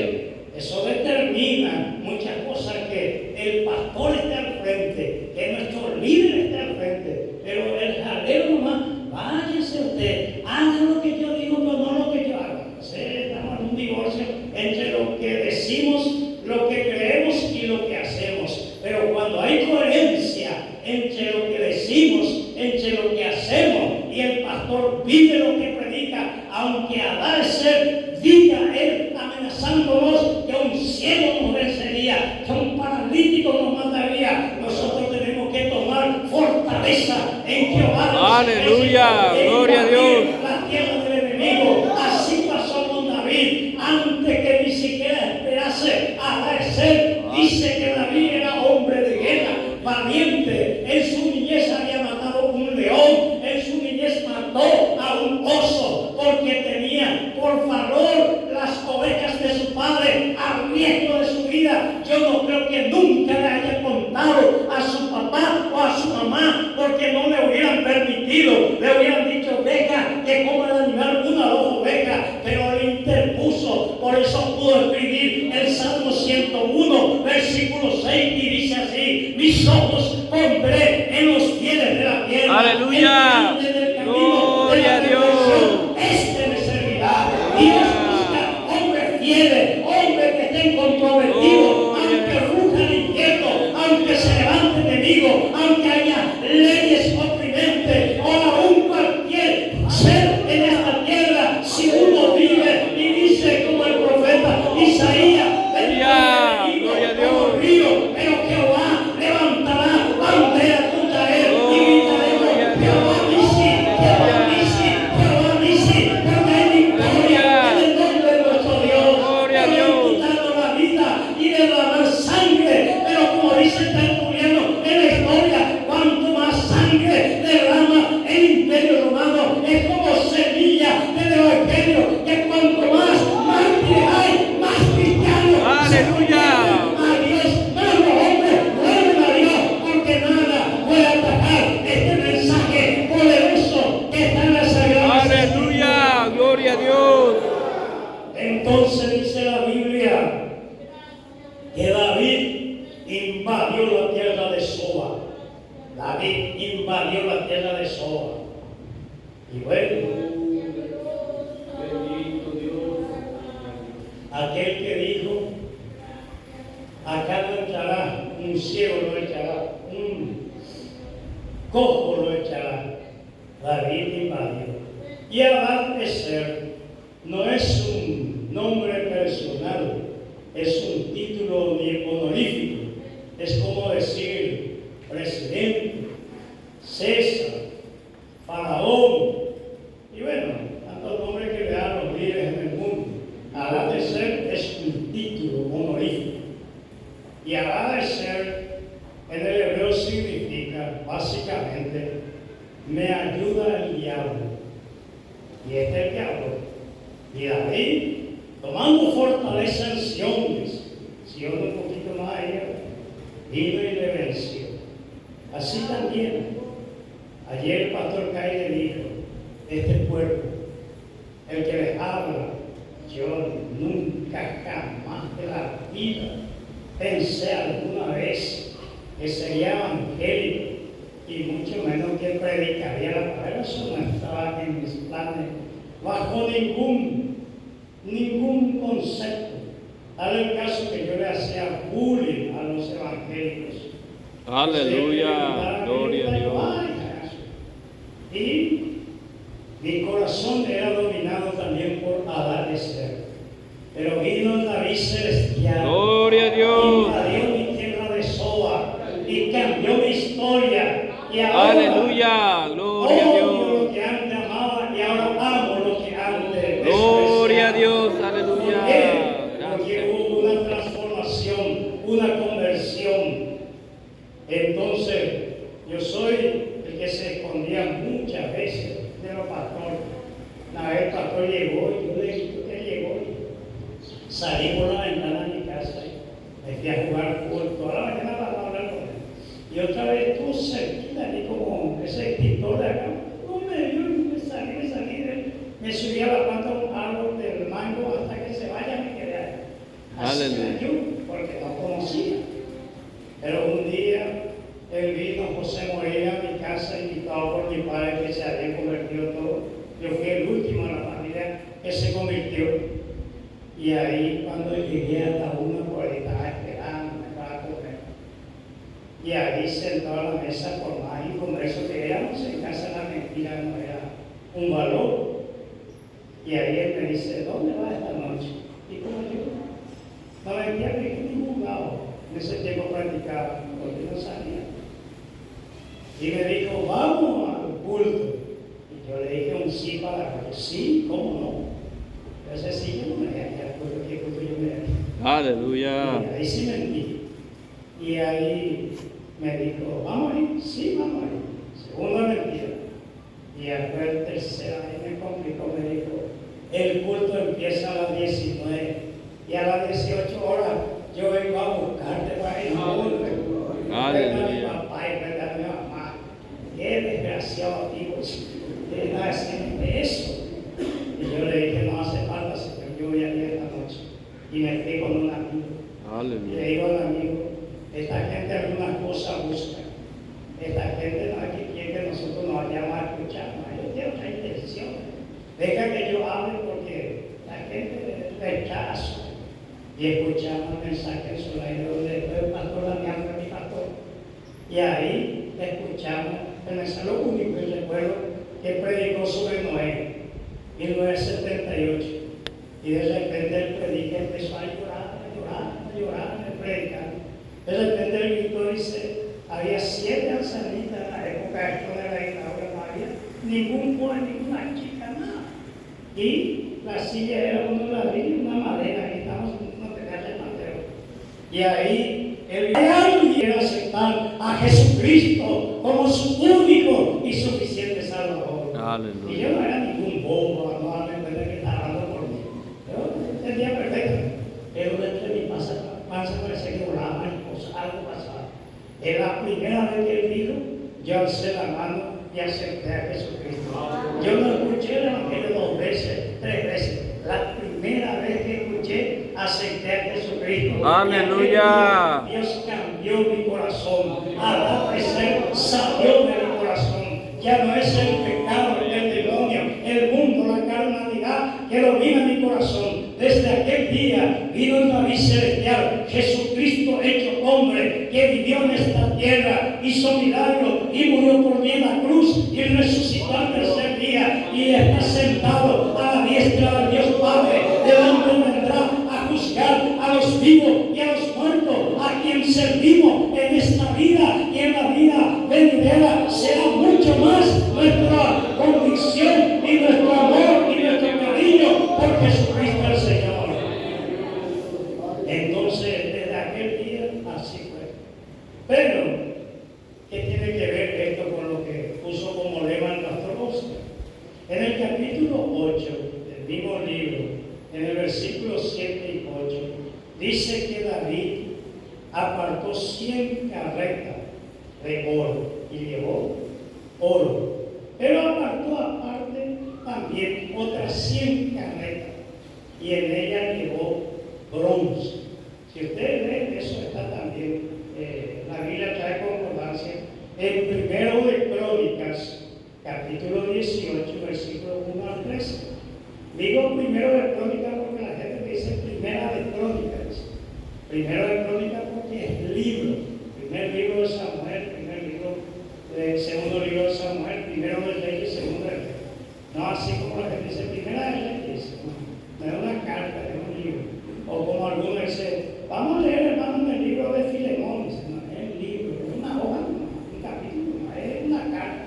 eso determina muchas cosas, que el pastor esté al frente, que nuestro líder esté al frente, pero el jaleo nomás, váyase usted, haga lo que yo digo, pero no lo que yo hago. Estamos en un divorcio entre lo que decimos, lo que creemos y lo que hacemos. Pero cuando hay coherencia entre lo que decimos, entre lo que hacemos, y el pastor vive lo que predica, aunque a dar ser diga él amenazándonos que un ciego nos vencería, que un paralítico nos mataría, nosotros tenemos que tomar fortaleza en Jehová. Aleluya, gloria a Dios. La tierra del enemigo. Así pasó con David, antes que ni siquiera esperase a dar ser. Dice que David era hombre de guerra, valiente. En su niñez había matado un león, en su niñez mató a un oso, porque tenía por valor las ovejas de su padre a riesgo de su vida. Yo no creo que nunca le haya contado a su papá o a su mamá, porque no le hubieran permitido. Le hubieran dicho, deja que coma el animal una o dos ovejas, pero le interpuso. Por eso pudo escribir el Salmo 101, versículo 6, y dice así: mis ojos pondré en los fieles de la tierra. Aleluya, gloria a Dios. Este me servirá. Dios busca hombres fieles, hombres que estén comprometidos, aunque ruja el infierno, aunque se levante enemigo, aunque haya leyes oprimentes o aún cualquier ser en esta tierra. Si uno vive y dice como el profeta Isaías, gloria a Dios. río, pero Jehová levantará bandera contra él y gritaremos: Jehová Nisi, Jehová Nisi, Jehová Nisi, porque hay victoria en el nombre de nuestro Dios. Gloria a Dios. Quitando la vida y derramar sangre, pero como dice Tertuliano en la historia, cuanto más sangre derrama el imperio romano, es como semilla del evangelio, que cuanto más mártires hay, más cristianos. Aleluya. A Dios, más los hombres vuelven a Dios, porque nada puede atacar este mensaje poderoso que está en la Sagrada Escritura. Aleluya, gloria a Dios. Entonces dice la Biblia que David invadió la tierra de Soba. David invadió la tierra de Soba. Y bueno, bendito Dios, aquel que dijo: acá no entrará, un ciego lo echará, un cojo lo echará. David invadió. Y Adad-Ezer no es un nombre personal, es un título honorífico. Es como decir presidente, César, faraón, y bueno, tantos nombres que le dan los líderes en el mundo. Adad-Ezer es un título honorífico. Y Adad-Ezer en el hebreo significa básicamente: me ayuda el diablo. Y este es el diablo. Y David, tomando fortaleza en Sion un poquito más allá, vino y le venció. Así también, ayer el pastor Kai le dijo: este pueblo, el que les habla, yo nunca jamás de la vida pensé alguna vez que sería evangélico, y mucho menos que predicaría la palabra. Eso no estaba en mis planes bajo ningún concepto. Tal el caso que yo le hacía bullying a los evangélicos. Aleluya, gloria a Dios. Y mi corazón era dominado también por Adad-Ezer. Pero vino David celestial. Gloria a Dios. Invadió mi tierra de Soba y cambió mi historia. Y ahora, Aleluya, gloria a odio Dios. lo que antes amaba y ahora amo lo que antes Gloria a despreciaba. Dios, ¿Por qué? aleluya. Porque Gracias. hubo una transformación, una conversión. Entonces, yo soy el que se escondía muchas veces de los pastores. Una vez el pastor llegó y yo le dije: ¿usted llegó? Salí por la ventana de mi casa y me fui a jugar fútbol toda la mañana para hablar con él. Y otra vez estuvo cerquita, y como ese pintor de acá, me salí, me subí a la planta de un árbol del mango hasta que se vaya, me quedé ahí. Así Aleluya. era yo, porque no conocía. Pero un día él vino, José Moreira, a mi casa, invitado por mi padre que se había convertido todo. Yo fui el último en la familia que se convirtió. Y ahí cuando llegué hasta uno, pues estaba esperando, me estaba comer. Y ahí sentado a la mesa por más y como eso que éramos en casa la mentira no era un valor. Y ahí él me dice, ¿dónde vas esta noche? Y como yo, no me enviaba ningún lado. En ese tiempo practicaba, porque no sabía. Y me dijo, vamos al culto. Y yo le dije un sí para la noche. Sí, ¿cómo no? Ese sí yo no me dejé al culto, ¿qué culto yo me dejé? Aleluya. Y ahí sí mentí. Y ahí me dijo, ¿vamos a ir? Sí, vamos a ir. Segunda mentira. Y después el tercero, ahí me complicó, me dijo, el culto empieza a las 19 y a las 18 horas yo vengo a buscarte para ir a culto. Aleluya. Mi papá y verdad mi mamá. Qué desgraciado tipo, ¿qué está haciendo eso? Y yo le dije, no hace falta, señor, yo voy a ir esta noche. Y me fui con un amigo. Y Aleluya. le digo al amigo, esta gente algunas cosas busca. Esta gente no es que quiere que nosotros nos vayamos a escuchar, no, ellos tienen otra intención. Deja que yo hable porque la gente rechaza. Y escuchamos el mensaje en su aire donde el pastor Damián fue mi pastor. Y ahí escuchamos el mensaje, lo único que recuerdo que predicó sobre Noé, 1978. Y de repente el predica empezó a llorar, el predicante. De repente el grito dice, había 7 ancianitas en la época esto de la dictadura, no había ningún joven, ninguna chica, nada. Y la silla era unos ladrillos, una madera, y estamos no tenía remandero. Y ahí el alguien quiere aceptar a Jesucristo como su único y suficiente Salvador. Aleluya. Y yo no era ningún bobo, no darme cuenta que estaba hablando por mí. Yo entendía perfecto. Pero dentro de mi panza parecía que volaba mariposa, algo pasaba. En la primera vez que él vino, yo alcé la mano y acepté a Jesucristo. Yo no escuché el Evangelio 2 veces, 3 veces. La primera vez que escuché, acepté a Jesucristo. Aleluya. Y Dios cambió mi corazón. A la presencia salió de mi corazón. Ya no es el pecado, el demonio, el mundo, la carnalidad que domina mi corazón. Desde aquel día vino el David celestial, Jesucristo hecho hombre, que vivió en esta tierra, hizo milagros y murió por mí en la cruz y resucitó al tercer día y está sentado a la diestra del Dios Padre, de donde vendrá a juzgar a los vivos y a los muertos, a quien servimos en esta vida y en la vida venidera. Será mucho más nuestra convicción y nuestro amor y nuestro cariño por Jesucristo el Señor. Entonces, desde aquel día, así fue. Pero, ¿qué tiene que ver esto con lo que puso como lema el pastor Oscar? En el capítulo 8 del mismo libro, en el versículo 7 y 8, dice que David apartó 100 carretas de oro y llevó oro. Pero apartó aparte también otras 100 carretas y en ellas llevó bronce. Si ustedes ven, eso está también, la Biblia trae concordancia. En Primero de Crónicas, capítulo 18, versículo 1 al 13. Digo Primero de Crónicas porque la gente me dice Primera de Crónicas. Primero de Crónicas porque es libro. Primer libro de Samuel, segundo libro de Samuel, primero de Reyes, segundo de Reyes. No así como la gente dice Primera de Reyes. No es una carta, es un libro. O como algunos dicen, vamos a leer, hermano, el libro de Filemón. No es el libro, es una hoja, un capítulo, no es una carta.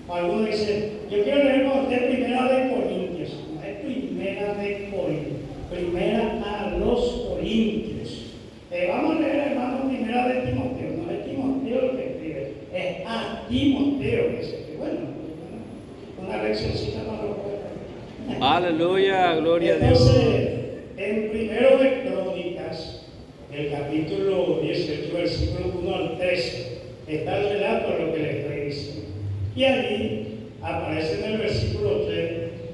O algunos dicen, yo quiero leer con usted Primera de Corintios. No es Primera de Corintios, Primera a los Corintios. Vamos a leer, hermano, Primera de Timoteo. No es Timoteo lo que escribe, es a Timoteo que se escribe. Bueno, una leccioncita para los jóvenes. Aleluya, gloria a Dios. Entonces, en Primero de Crónicas, el capítulo 18, versículo 1 al 13, está el relato de lo que le estoy diciendo. Y allí aparece en el versículo 3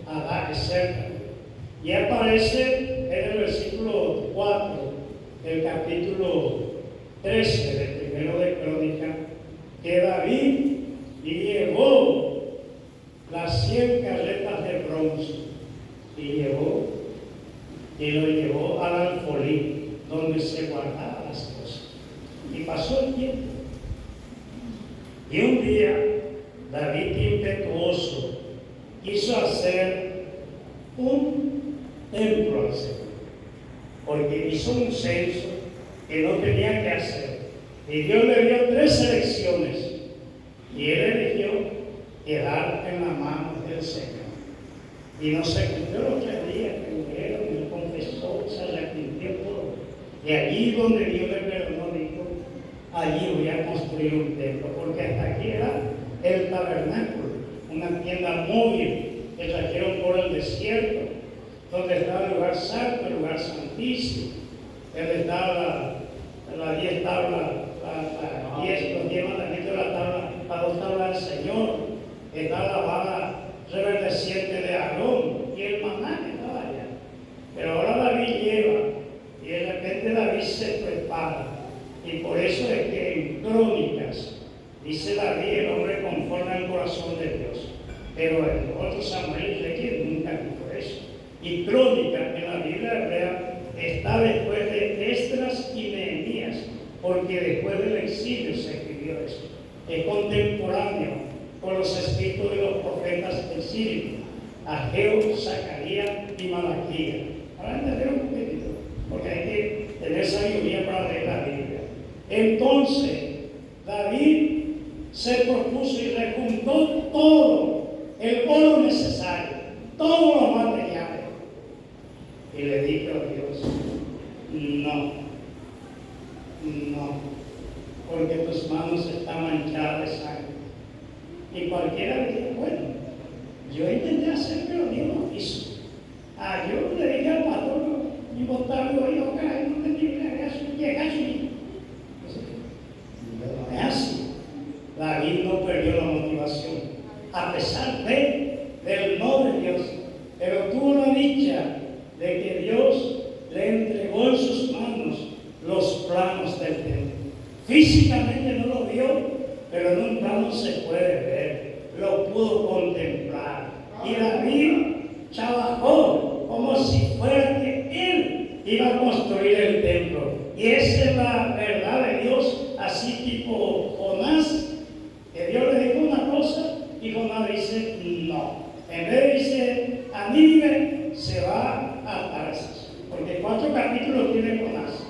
Adá es cerca. Y aparece en el versículo 4 del capítulo 13 del primero de Crónica, que David llevó las 100 carretas de bronce y lo llevó al alfolí donde se guardaban las cosas. Y pasó el tiempo. Y un día David impetuoso quiso hacer un templo al Señor, porque hizo un censo que no tenía que hacer. Y Dios le dio 3 elecciones y él eligió quedar en la mano del Señor. Y no se cumplió los 3 días que murieron, él confesó, se arrepintió todo. Y allí donde Dios le perdonó, dijo, allí voy a construir un templo, porque hasta aquí era el tabernáculo, una tienda móvil que trajeron por el desierto, donde estaba el lugar santo, el lugar santísimo, donde estaba las 10 tablas, los 10 mandamientos de la tabla, las 2 tablas del Señor, estaba la vara reverdeciente de Aarón y el maná que estaba allá. Pero ahora David lleva y de repente David se prepara, y por eso es que en Crónicas dice David, el hombre conforme al corazón de Dios. Pero en otro Samuel Reyes nunca dijo eso. Y Crónica en la Biblia hebrea está después de Esdras y Nehemías, porque después del exilio se escribió eso. Es contemporáneo con los escritos de los profetas exílicos, Ageo, Zacarías y Malaquías. Ahora entender un poquitito, porque hay que tener sabiduría para leer la Biblia. Entonces, David se propuso y rejuntó todo el oro necesario, todos los materiales. Y le dijo a Dios, no, porque tus manos están manchadas de sangre. Y cualquiera diría, bueno, yo intenté hacer, pero Dios no quiso. Yo le dije al pastor, mi botargo, yo caí, no te digo, llega allí. No es así. David no perdió la motivación, a pesar del no de Dios, pero tuvo la dicha de que Dios le entregó en sus manos los planos del templo. Físicamente no lo vio, pero en un plano se puede ver, lo pudo contemplar. Y David trabajó como si fuera que él iba a construir el templo. Y esa es la verdad de Dios, así tipo Jonás, que Dios le dijo una cosa y Jonás dice no. En vez de decir a Nínive, se va a Tarsis, porque 4 capítulos tiene Jonás.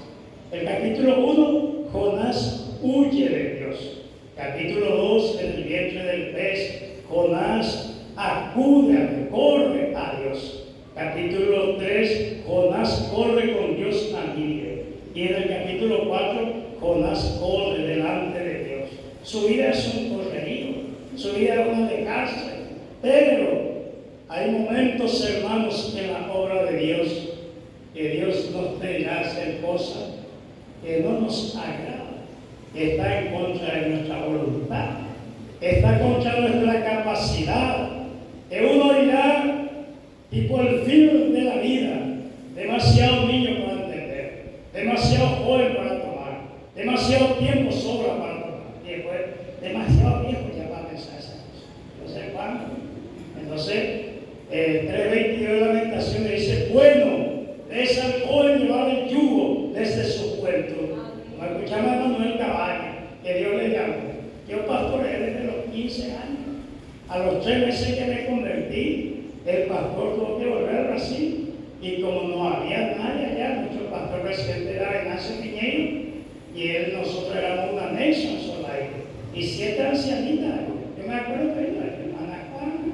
El capítulo 1, Jonás huye de Dios. Capítulo 2, en el vientre del pez, Jonás corre a Dios. Capítulo 3, Jonás corre con Dios a Nínive. Y en el capítulo 4, Jonás corre delante de Dios. Su vida es un correrío, su vida es una de cárcel. Pero hay momentos, hermanos, en la obra de Dios, que Dios nos deja hacer cosas que no nos agradan, que está en contra de nuestra voluntad, que está contra nuestra capacidad, que uno dirá, tipo el fin de la vida, demasiado niño para entender, demasiado joven para tomar, demasiado tiempo sobra para tomar, y después demasiado viejo ya para pensar esas cosas. Entonces, ¿cuándo? Entonces, 3:22 de Lamentaciones dice, bueno, es al joven llevar el yugo desde su juventud. Como escuchamos a Manuel Cabaña, que Dios le llamó. Yo pastoreé desde los 15 años. A los 3 meses que me convertí, el pastor tuvo que volver a Brasil. Y como no había nadie allá, nuestro pastor presidente era Ignacio Piñeiro, y nosotros éramos una nation solamente. Y 7 ancianitas. Yo me acuerdo que era hermana Juana,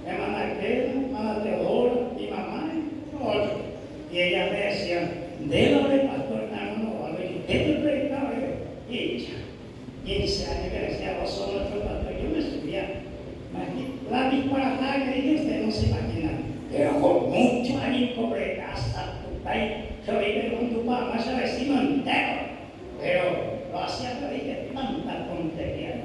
hermana Clara, hermana Teodora, mi mamá y otros. Y ellas me decían, délame, pastor, hermano, a ver, ¿qué te predicaba? Y ya, 15 años que decía, vos sos nuestro pastor. Yo me subía, la disparatada que dije, usted no se imagina, pero con mucho ánimo de casa, tu país, yo vine con tu papá, se vecino entero, pero lo hacía, pero dije, tanta tontería.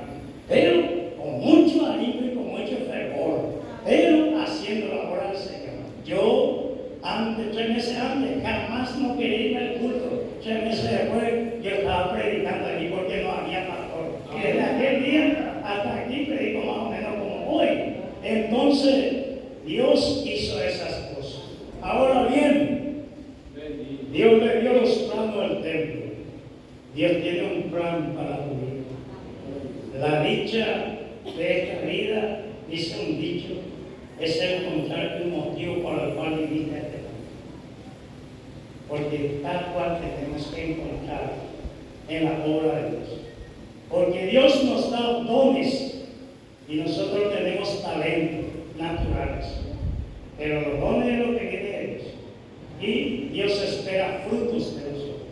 jamás no quería ir al culto. O sea, me se fue, yo estaba predicando allí porque no había pastor. Y desde aquel día hasta aquí predico más o menos como hoy. Entonces, Dios hizo esas cosas. Ahora bien, Dios le dio los planos al templo. Dios tiene un plan para tu vida. La dicha de esta vida, dice un dicho, es encontrar un motivo por el cual viviste este mundo. Porque tal cual tenemos que encontrar en la obra de Dios. Porque Dios nos da dones y nosotros tenemos talentos naturales. Pero los dones es lo que viene de Dios. Y Dios espera frutos de nosotros.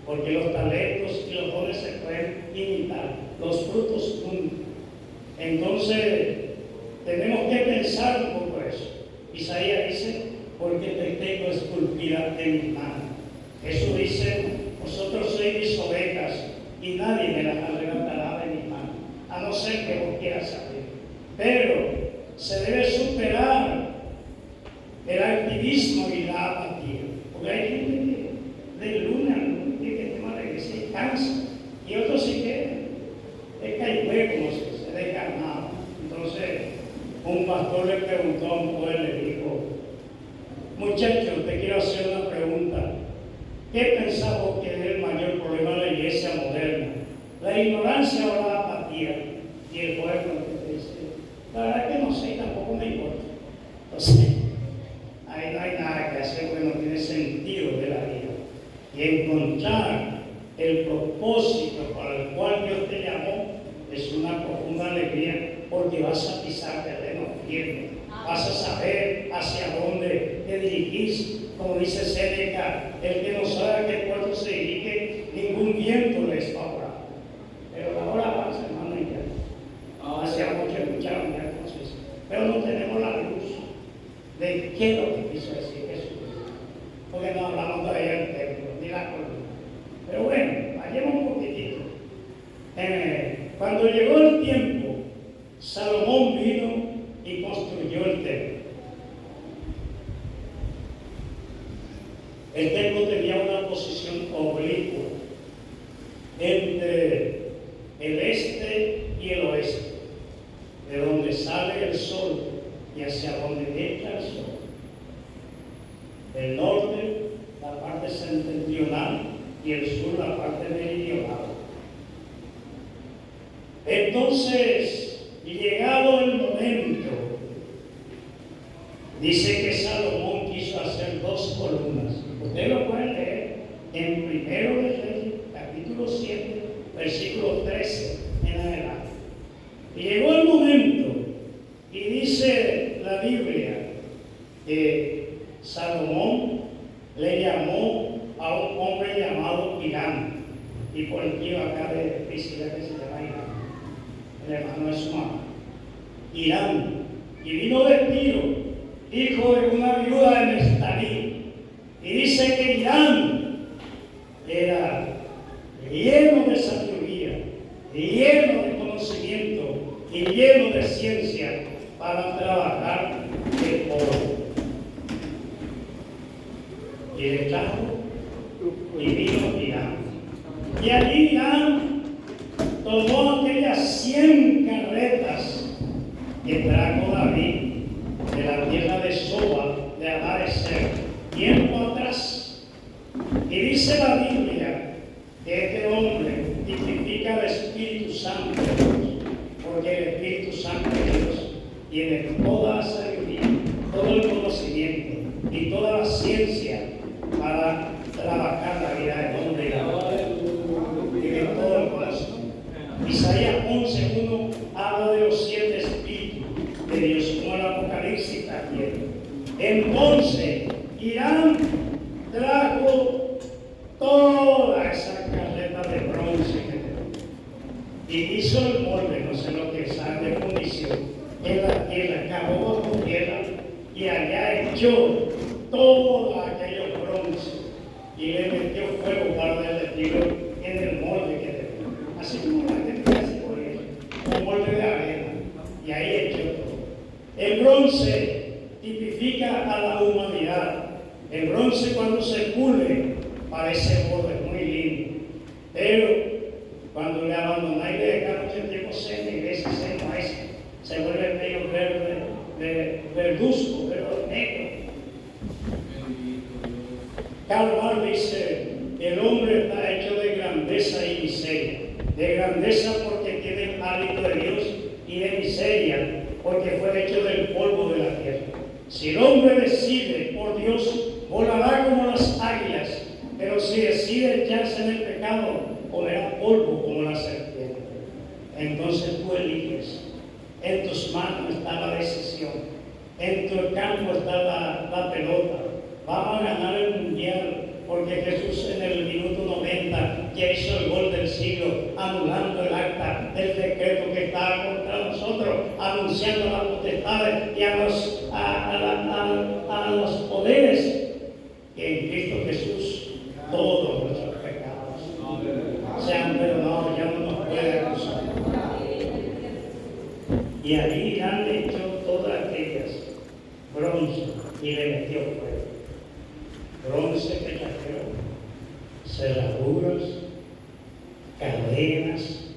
Porque los talentos y los dones se pueden imitar, los frutos nunca. Entonces, tenemos que pensar un poco eso. Isaías dice, porque te tengo esculpida en mi mano. Jesús dice, vosotros sois mis ovejas y nadie me las arrebatará de mi mano, a no ser que vos quieras saber. Pero se debe superar el activismo y la apatía. Porque hay gente que de luna a luna tiene que tomar la iglesia y cansa, y otros se quedan. Es que hay huecos, se dejan nada. Entonces, un pastor le preguntó a un joven, le dijo, muchacho, te quiero hacer una pregunta. ¿Qué pensaba que es el mayor problema de la iglesia moderna? ¿La ignorancia o la apatía? Y el joven te dice, la verdad que no sé, tampoco me importa. Entonces, ahí no hay nada que hacer porque no tiene sentido de la vida. Y encontrar el propósito para el cual Dios te llamó es una profunda alegría, porque vas a pisar terreno firme, vas a saber hacia dónde te dirigís. Como dice Séneca, el que no sabe a qué puerto se dirige, ningún viento le es favorable. Pero la hora avanza, hermano, y ya. Hacia mucho escucharon ya entonces. Pero no tenemos la luz de qué es lo que quiso decir Jesús. Porque no hablamos todavía del templo, ni la columna. Pero bueno, vayamos un poquitito. Cuando llegó el tiempo, Salomón vino y construyó el templo. El templo tenía una posición oblicua entre el este y el oeste, de donde sale el sol y hacia donde entra el sol. El norte, la parte septentrional, y el sur, la parte meridional. Entonces, llegado el momento, dice que Salomón quiso hacer 2 columnas. Ustedes lo pueden leer en Primero de Reyes, capítulo 7, versículo 13 en adelante. Y llegó el momento, y dice la Biblia que Salomón le llamó a un hombre llamado Hiram, y por el tío acá de Priscila que se llama Hiram, el hermano de su mamá. Hiram, y vino de Tiro, hijo de una viuda de Neftalí. Y dice que Hiram era lleno de sabiduría, lleno de conocimiento y lleno de ciencia para trabajar el oro. Y le trajo y vino Hiram. Y allí Hiram tomó aquellas 100 carretas que trajo David de la tierra de Soba, de Adarecer, tiempo atrás. Y dice la Biblia que este hombre tipifica al Espíritu Santo de Dios, porque el Espíritu Santo de Dios tiene toda la sabiduría, todo el conocimiento y toda la ciencia para trabajar la vida del hombre y la mujer, y de todo el corazón. Isaías 11:1 habla de los 7 espíritus de Dios, como el Apocalipsis también. Entonces, Hiram trajo toda esa carreta de bronce que tenía y hizo el molde, no sé lo que es, de fundición en la tierra, cavó bajo tierra y allá echó todo aquello bronce y le metió fuego para derretirlo en el molde que tenía. Así como la gente hace por eso, un molde de arena, y ahí echó todo. El bronce tipifica a la humanidad, El bronce cuando se pule parece borde, muy lindo. Pero cuando le abandonáis y le dejamos el tiempo en la iglesia, se vuelve medio verde, verduzco, pero negro. Karl Marx dice, el hombre está hecho de grandeza y miseria. De grandeza porque tiene el hálito de Dios y de miseria porque fue hecho del polvo de la tierra. Si el hombre decide por Dios, volará como las águilas, pero si decide echarse en el pecado, comerá polvo como la serpiente. Entonces tú eliges. En tus manos está la decisión. En tu campo está la pelota. Vamos a ganar el mundial porque Jesús en el minuto 90 ya hizo el gol del siglo, anulando el acta del decreto que estaba contra nosotros, anunciando las potestades y a los poderes que en Cristo Jesús todos nuestros pecados sean perdonados, ya no nos puede acusar. Y ahí han hecho todas aquellas bronce y le metió fuego. Bronce que cayó, cerraduras, cadenas,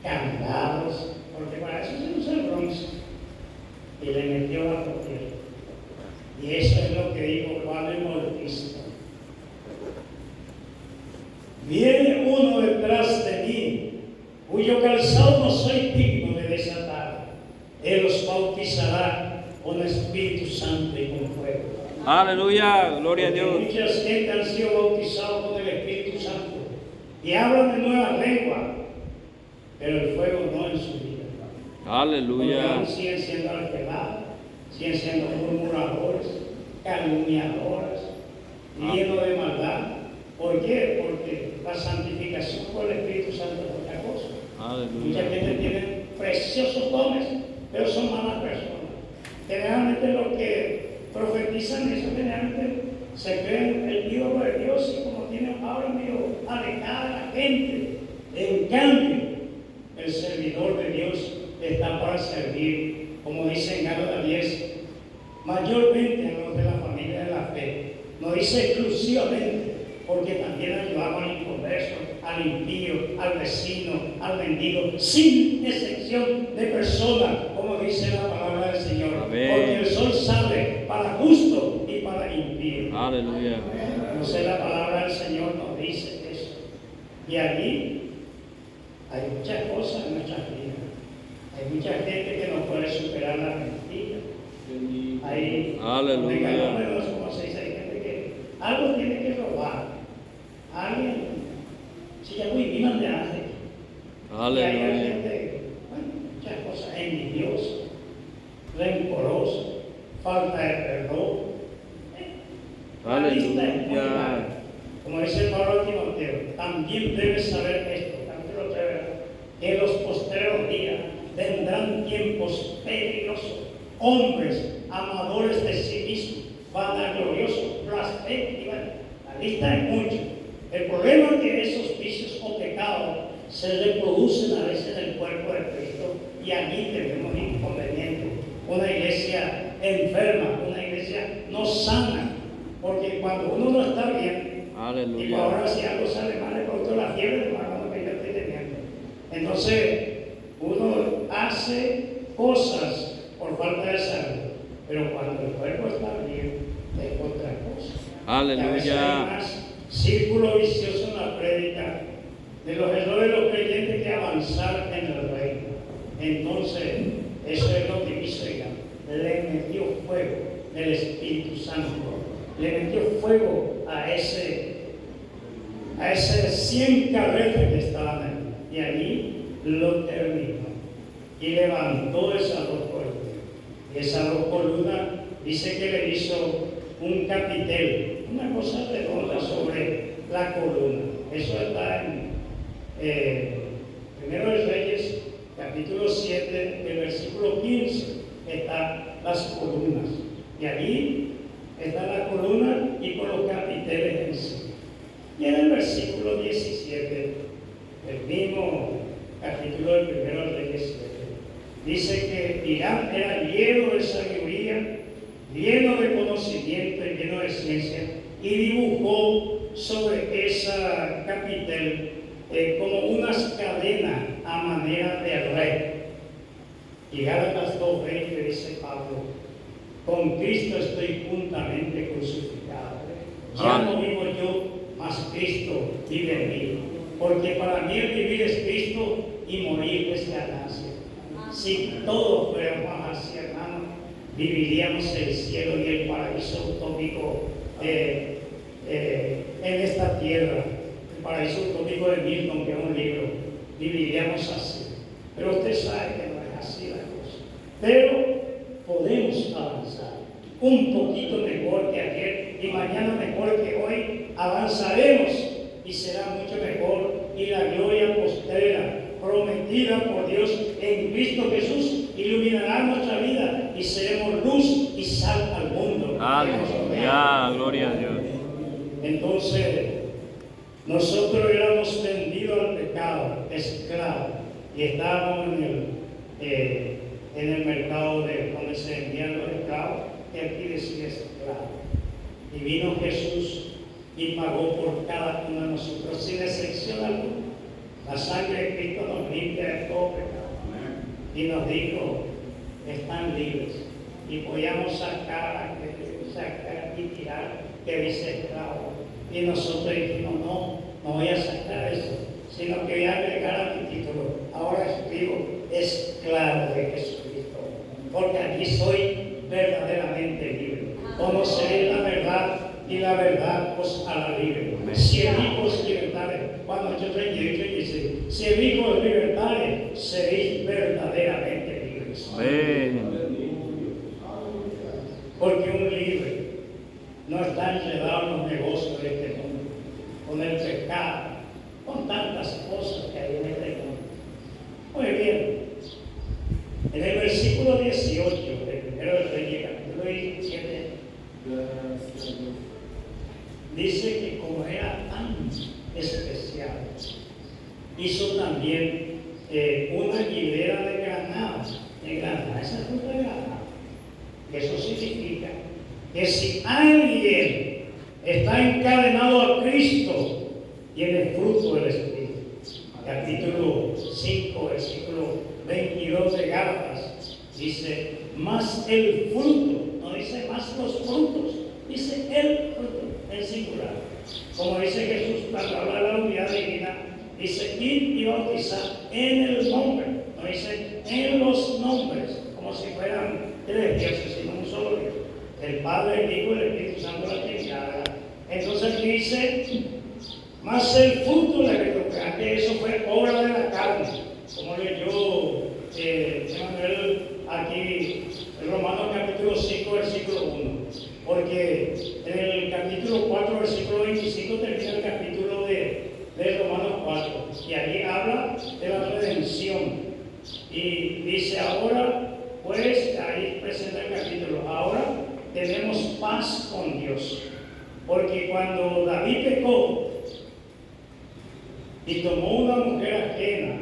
candados, porque para eso se usa el bronce, y le metió la tierra. Y eso es lo que dijo Juan el Bautista. Viene uno detrás de mí, cuyo calzado no soy digno de desatar. Él os bautizará con Espíritu Santo y con fuego. Aleluya, gloria a Dios. Muchas gente han sido bautizados con el Espíritu Santo y hablan de nuevas lenguas, pero el fuego no en su vida. Aleluya. Porque aún siguen siendo alterados, siguen siendo murmuradores, calumniadores, llenos de maldad. ¿Por qué? Porque la santificación por el Espíritu Santo es otra cosa. Aleluya. Mucha gente tiene preciosos dones, pero son malas personas. Generalmente los que profetizan eso, generalmente se creen el ídolo de Dios y como tienen ahora medio alejada la gente. En cambio, el servidor de Dios está para servir, como dice en Gálatas 10, mayormente a los de la familia de la fe. No dice exclusivamente, porque también ayudamos al inconverso, al impío, al vecino, al mendigo, sin excepción de persona, como dice la palabra del Señor. Amén. Porque el sol sale para justo y para impío. Aleluya. Entonces la palabra del Señor nos dice eso. Y allí hay muchas cosas en nuestras vidas. Hay mucha gente que no puede superar la mentira. Hay, Aleluya. como se dice, hay gente que algo tiene que robar. Alguien, si ya muy bien de hace. Y hay Aleluya. gente, bueno, muchas cosas, envidiosa, rencorosa, falta de perdón. La lista es muy larga. Como dice Pablo a Timoteo, también debes saber esto, capítulo 3, que en los postreros días vendrán tiempos peligrosos, hombres amadores de sí mismos, vanagloriosos, blasfemos. La lista es mucha. El problema es que esos vicios o pecados se reproducen a veces en el cuerpo de Cristo y aquí tenemos inconvenientes. Una iglesia enferma, una iglesia no sana, porque cuando uno no está bien, y ahora si algo sale mal, es producto de la fiebre de mano que yo estoy teniendo. Entonces, uno hace cosas por falta de salud, pero cuando el cuerpo está bien, es otra cosa. Aleluya. Círculo vicioso en la prédica de los errores de los creyentes que avanzar en el reino. Entonces, eso es lo que hizo ella. Le metió fuego del Espíritu Santo. Le metió fuego a ese 100 carretas que estaban ahí. Y allí lo terminó. Y levantó esas dos columnas. Y esas dos columnas dice que le hizo un capitel, una cosa redonda sobre la columna. Eso está en Primero de Reyes, capítulo 7, del versículo 15, están las columnas. Y allí está la columna y con los capiteles en sí. Y en el versículo 17, el mismo capítulo del Primero de Reyes 7, dice que Irán era lleno de sabiduría lleno de conocimiento y lleno de ciencia, y dibujó sobre esa capitel como unas cadenas a manera de rey. Y Gálatas 2:20 dice Pablo: con Cristo estoy juntamente crucificado. Ya no vivo yo, mas Cristo vive en mí. Porque para mí el vivir es Cristo y morir es ganancia. Si todos fuéramos así, hermanos, viviríamos el cielo y el paraíso utópico en esta tierra. El paraíso utópico de Milton, que es un libro, viviríamos así. Pero usted sabe que no es así la cosa. Pero podemos avanzar un poquito mejor que ayer y mañana mejor que hoy. Avanzaremos y será mucho mejor, y la gloria postrera prometida por Dios en Cristo Jesús iluminará nuestra vida y seremos luz y sal al mundo. Aleluya, gloria a Dios. Entonces, nosotros éramos vendidos al pecado, esclavos, y estábamos en el mercado de donde se vendían los esclavos, que aquí decía esclavo. Y vino Jesús y pagó por cada uno de nosotros, sin excepción alguna. La sangre de Cristo nos limpia de todo pecado. Y nos dijo: están libres. Y podíamos sacar y tirar que dice esclavo. Y nosotros dijimos: no voy a sacar eso, sino que voy a agregar a mi título. Ahora escribo esclavo de Jesucristo, porque aquí soy verdaderamente libre. Conoceréis la verdad y la verdad os hará libre. Si el Hijo os libertare, cuando yo 38 dice: si el Hijo os libertare, seréis verdaderamente libres. Amén. Porque un libre no está enredado en los negocios de este mundo, con el pecado, con tantas cosas que hay en este mundo. Muy bien, en el versículo 18 del 1 de Reyes, capítulo 17, dice que como era tan especial, hizo también una hilera de granadas. Esa fruta de granada. Eso significa que si alguien está encadenado a Cristo, tiene fruto del Espíritu. Capítulo 5, versículo 22 de Gálatas, dice: más el fruto, no dice más los frutos, dice el fruto en singular. Como dice Jesús cuando habla de la unidad divina, dice: id y bautizar en el nombre, no dice en los nombres, como si fueran tres dioses, sino un solo Dios, el Padre, el Hijo y el Espíritu Santo, la Trinidad. Entonces aquí dice: más el fruto de la vida, que eso fue obra de la carne, como leyó Emanuel aquí en Romanos capítulo 5, versículo 1. Porque en el capítulo 4, versículo 25 termina el capítulo de Romanos 4, y allí habla de la redención. Y dice: ahora, pues, ahí presenta el capítulo, ahora tenemos paz con Dios. Porque cuando David pecó y tomó una mujer ajena,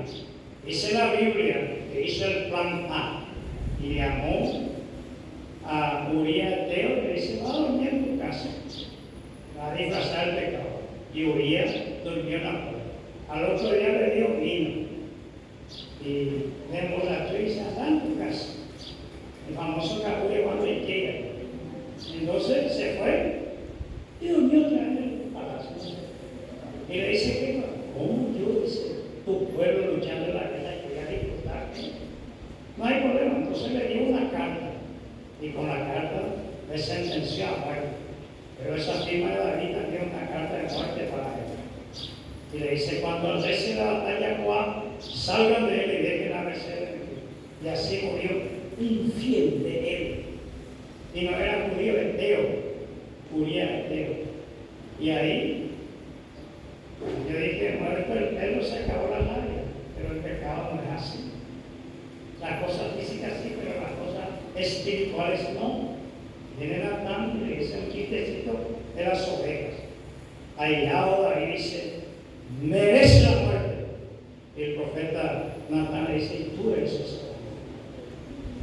dice la Biblia que hizo el plan A y llamó a Urías Eteo, le dice: va a dormir en tu casa, va a disfrazar el pecado. Y Urías durmió en la puerta. Al otro día le dio vino y le emborrachó y dice: anda en tu casa. El famoso capullo cuando llega. Entonces se fue y durmió otra vez en el palacio. Y le dice: ¿qué? ¿Cómo yo? Dice: tu pueblo luchando en la guerra y voy a disfrutar. No hay problema. Entonces le dio una carta, y con la carta le sentenció a muerte. Pero esa firma de David también una carta de muerte para él. Y le dice: cuando al rey de la batalla Joab, salgan de él y dejen a merced de Dios. Y así murió infiel de él. Y no era judío, Eteo, Urías Eteo. Y ahí yo dije: muerto el pelo, se acabó la labia. Pero el pecado no es así. Las cosas físicas sí, pero las cosas espirituales no. Viene Natán y le dice un chistecito de las ovejas. Airado David dice: merece la muerte. Y el profeta Natán le dice: tú eres ese.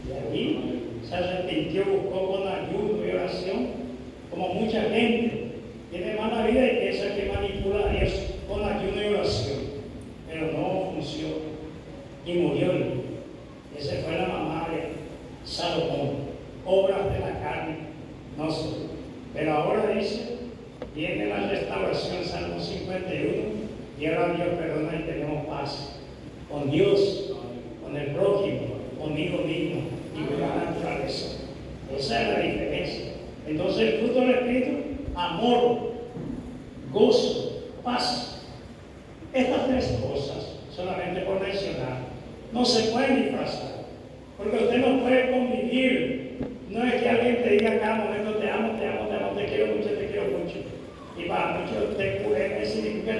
Y allí se arrepintió, buscó con ayuno oración, como mucha gente tiene mala vida y piensa que manipula a Dios con ayuno y oración, pero no funcionó y murió. Esa fue la mamá de Salomón, obras de la carne, no sé. Pero ahora dice, viene la restauración, Salmo 51, y ahora Dios perdona y tenemos paz con Dios, con el prójimo, conmigo mismo y con la naturaleza. Esa es la diferencia. Entonces el fruto del Espíritu, amor, gozo, paz. Estas tres cosas, solamente por mencionar, no se pueden disfrazar. Porque usted no puede convivir. No es que alguien te diga cada momento te amo, te amo, te amo, te quiero mucho, te quiero mucho. Y para muchos significa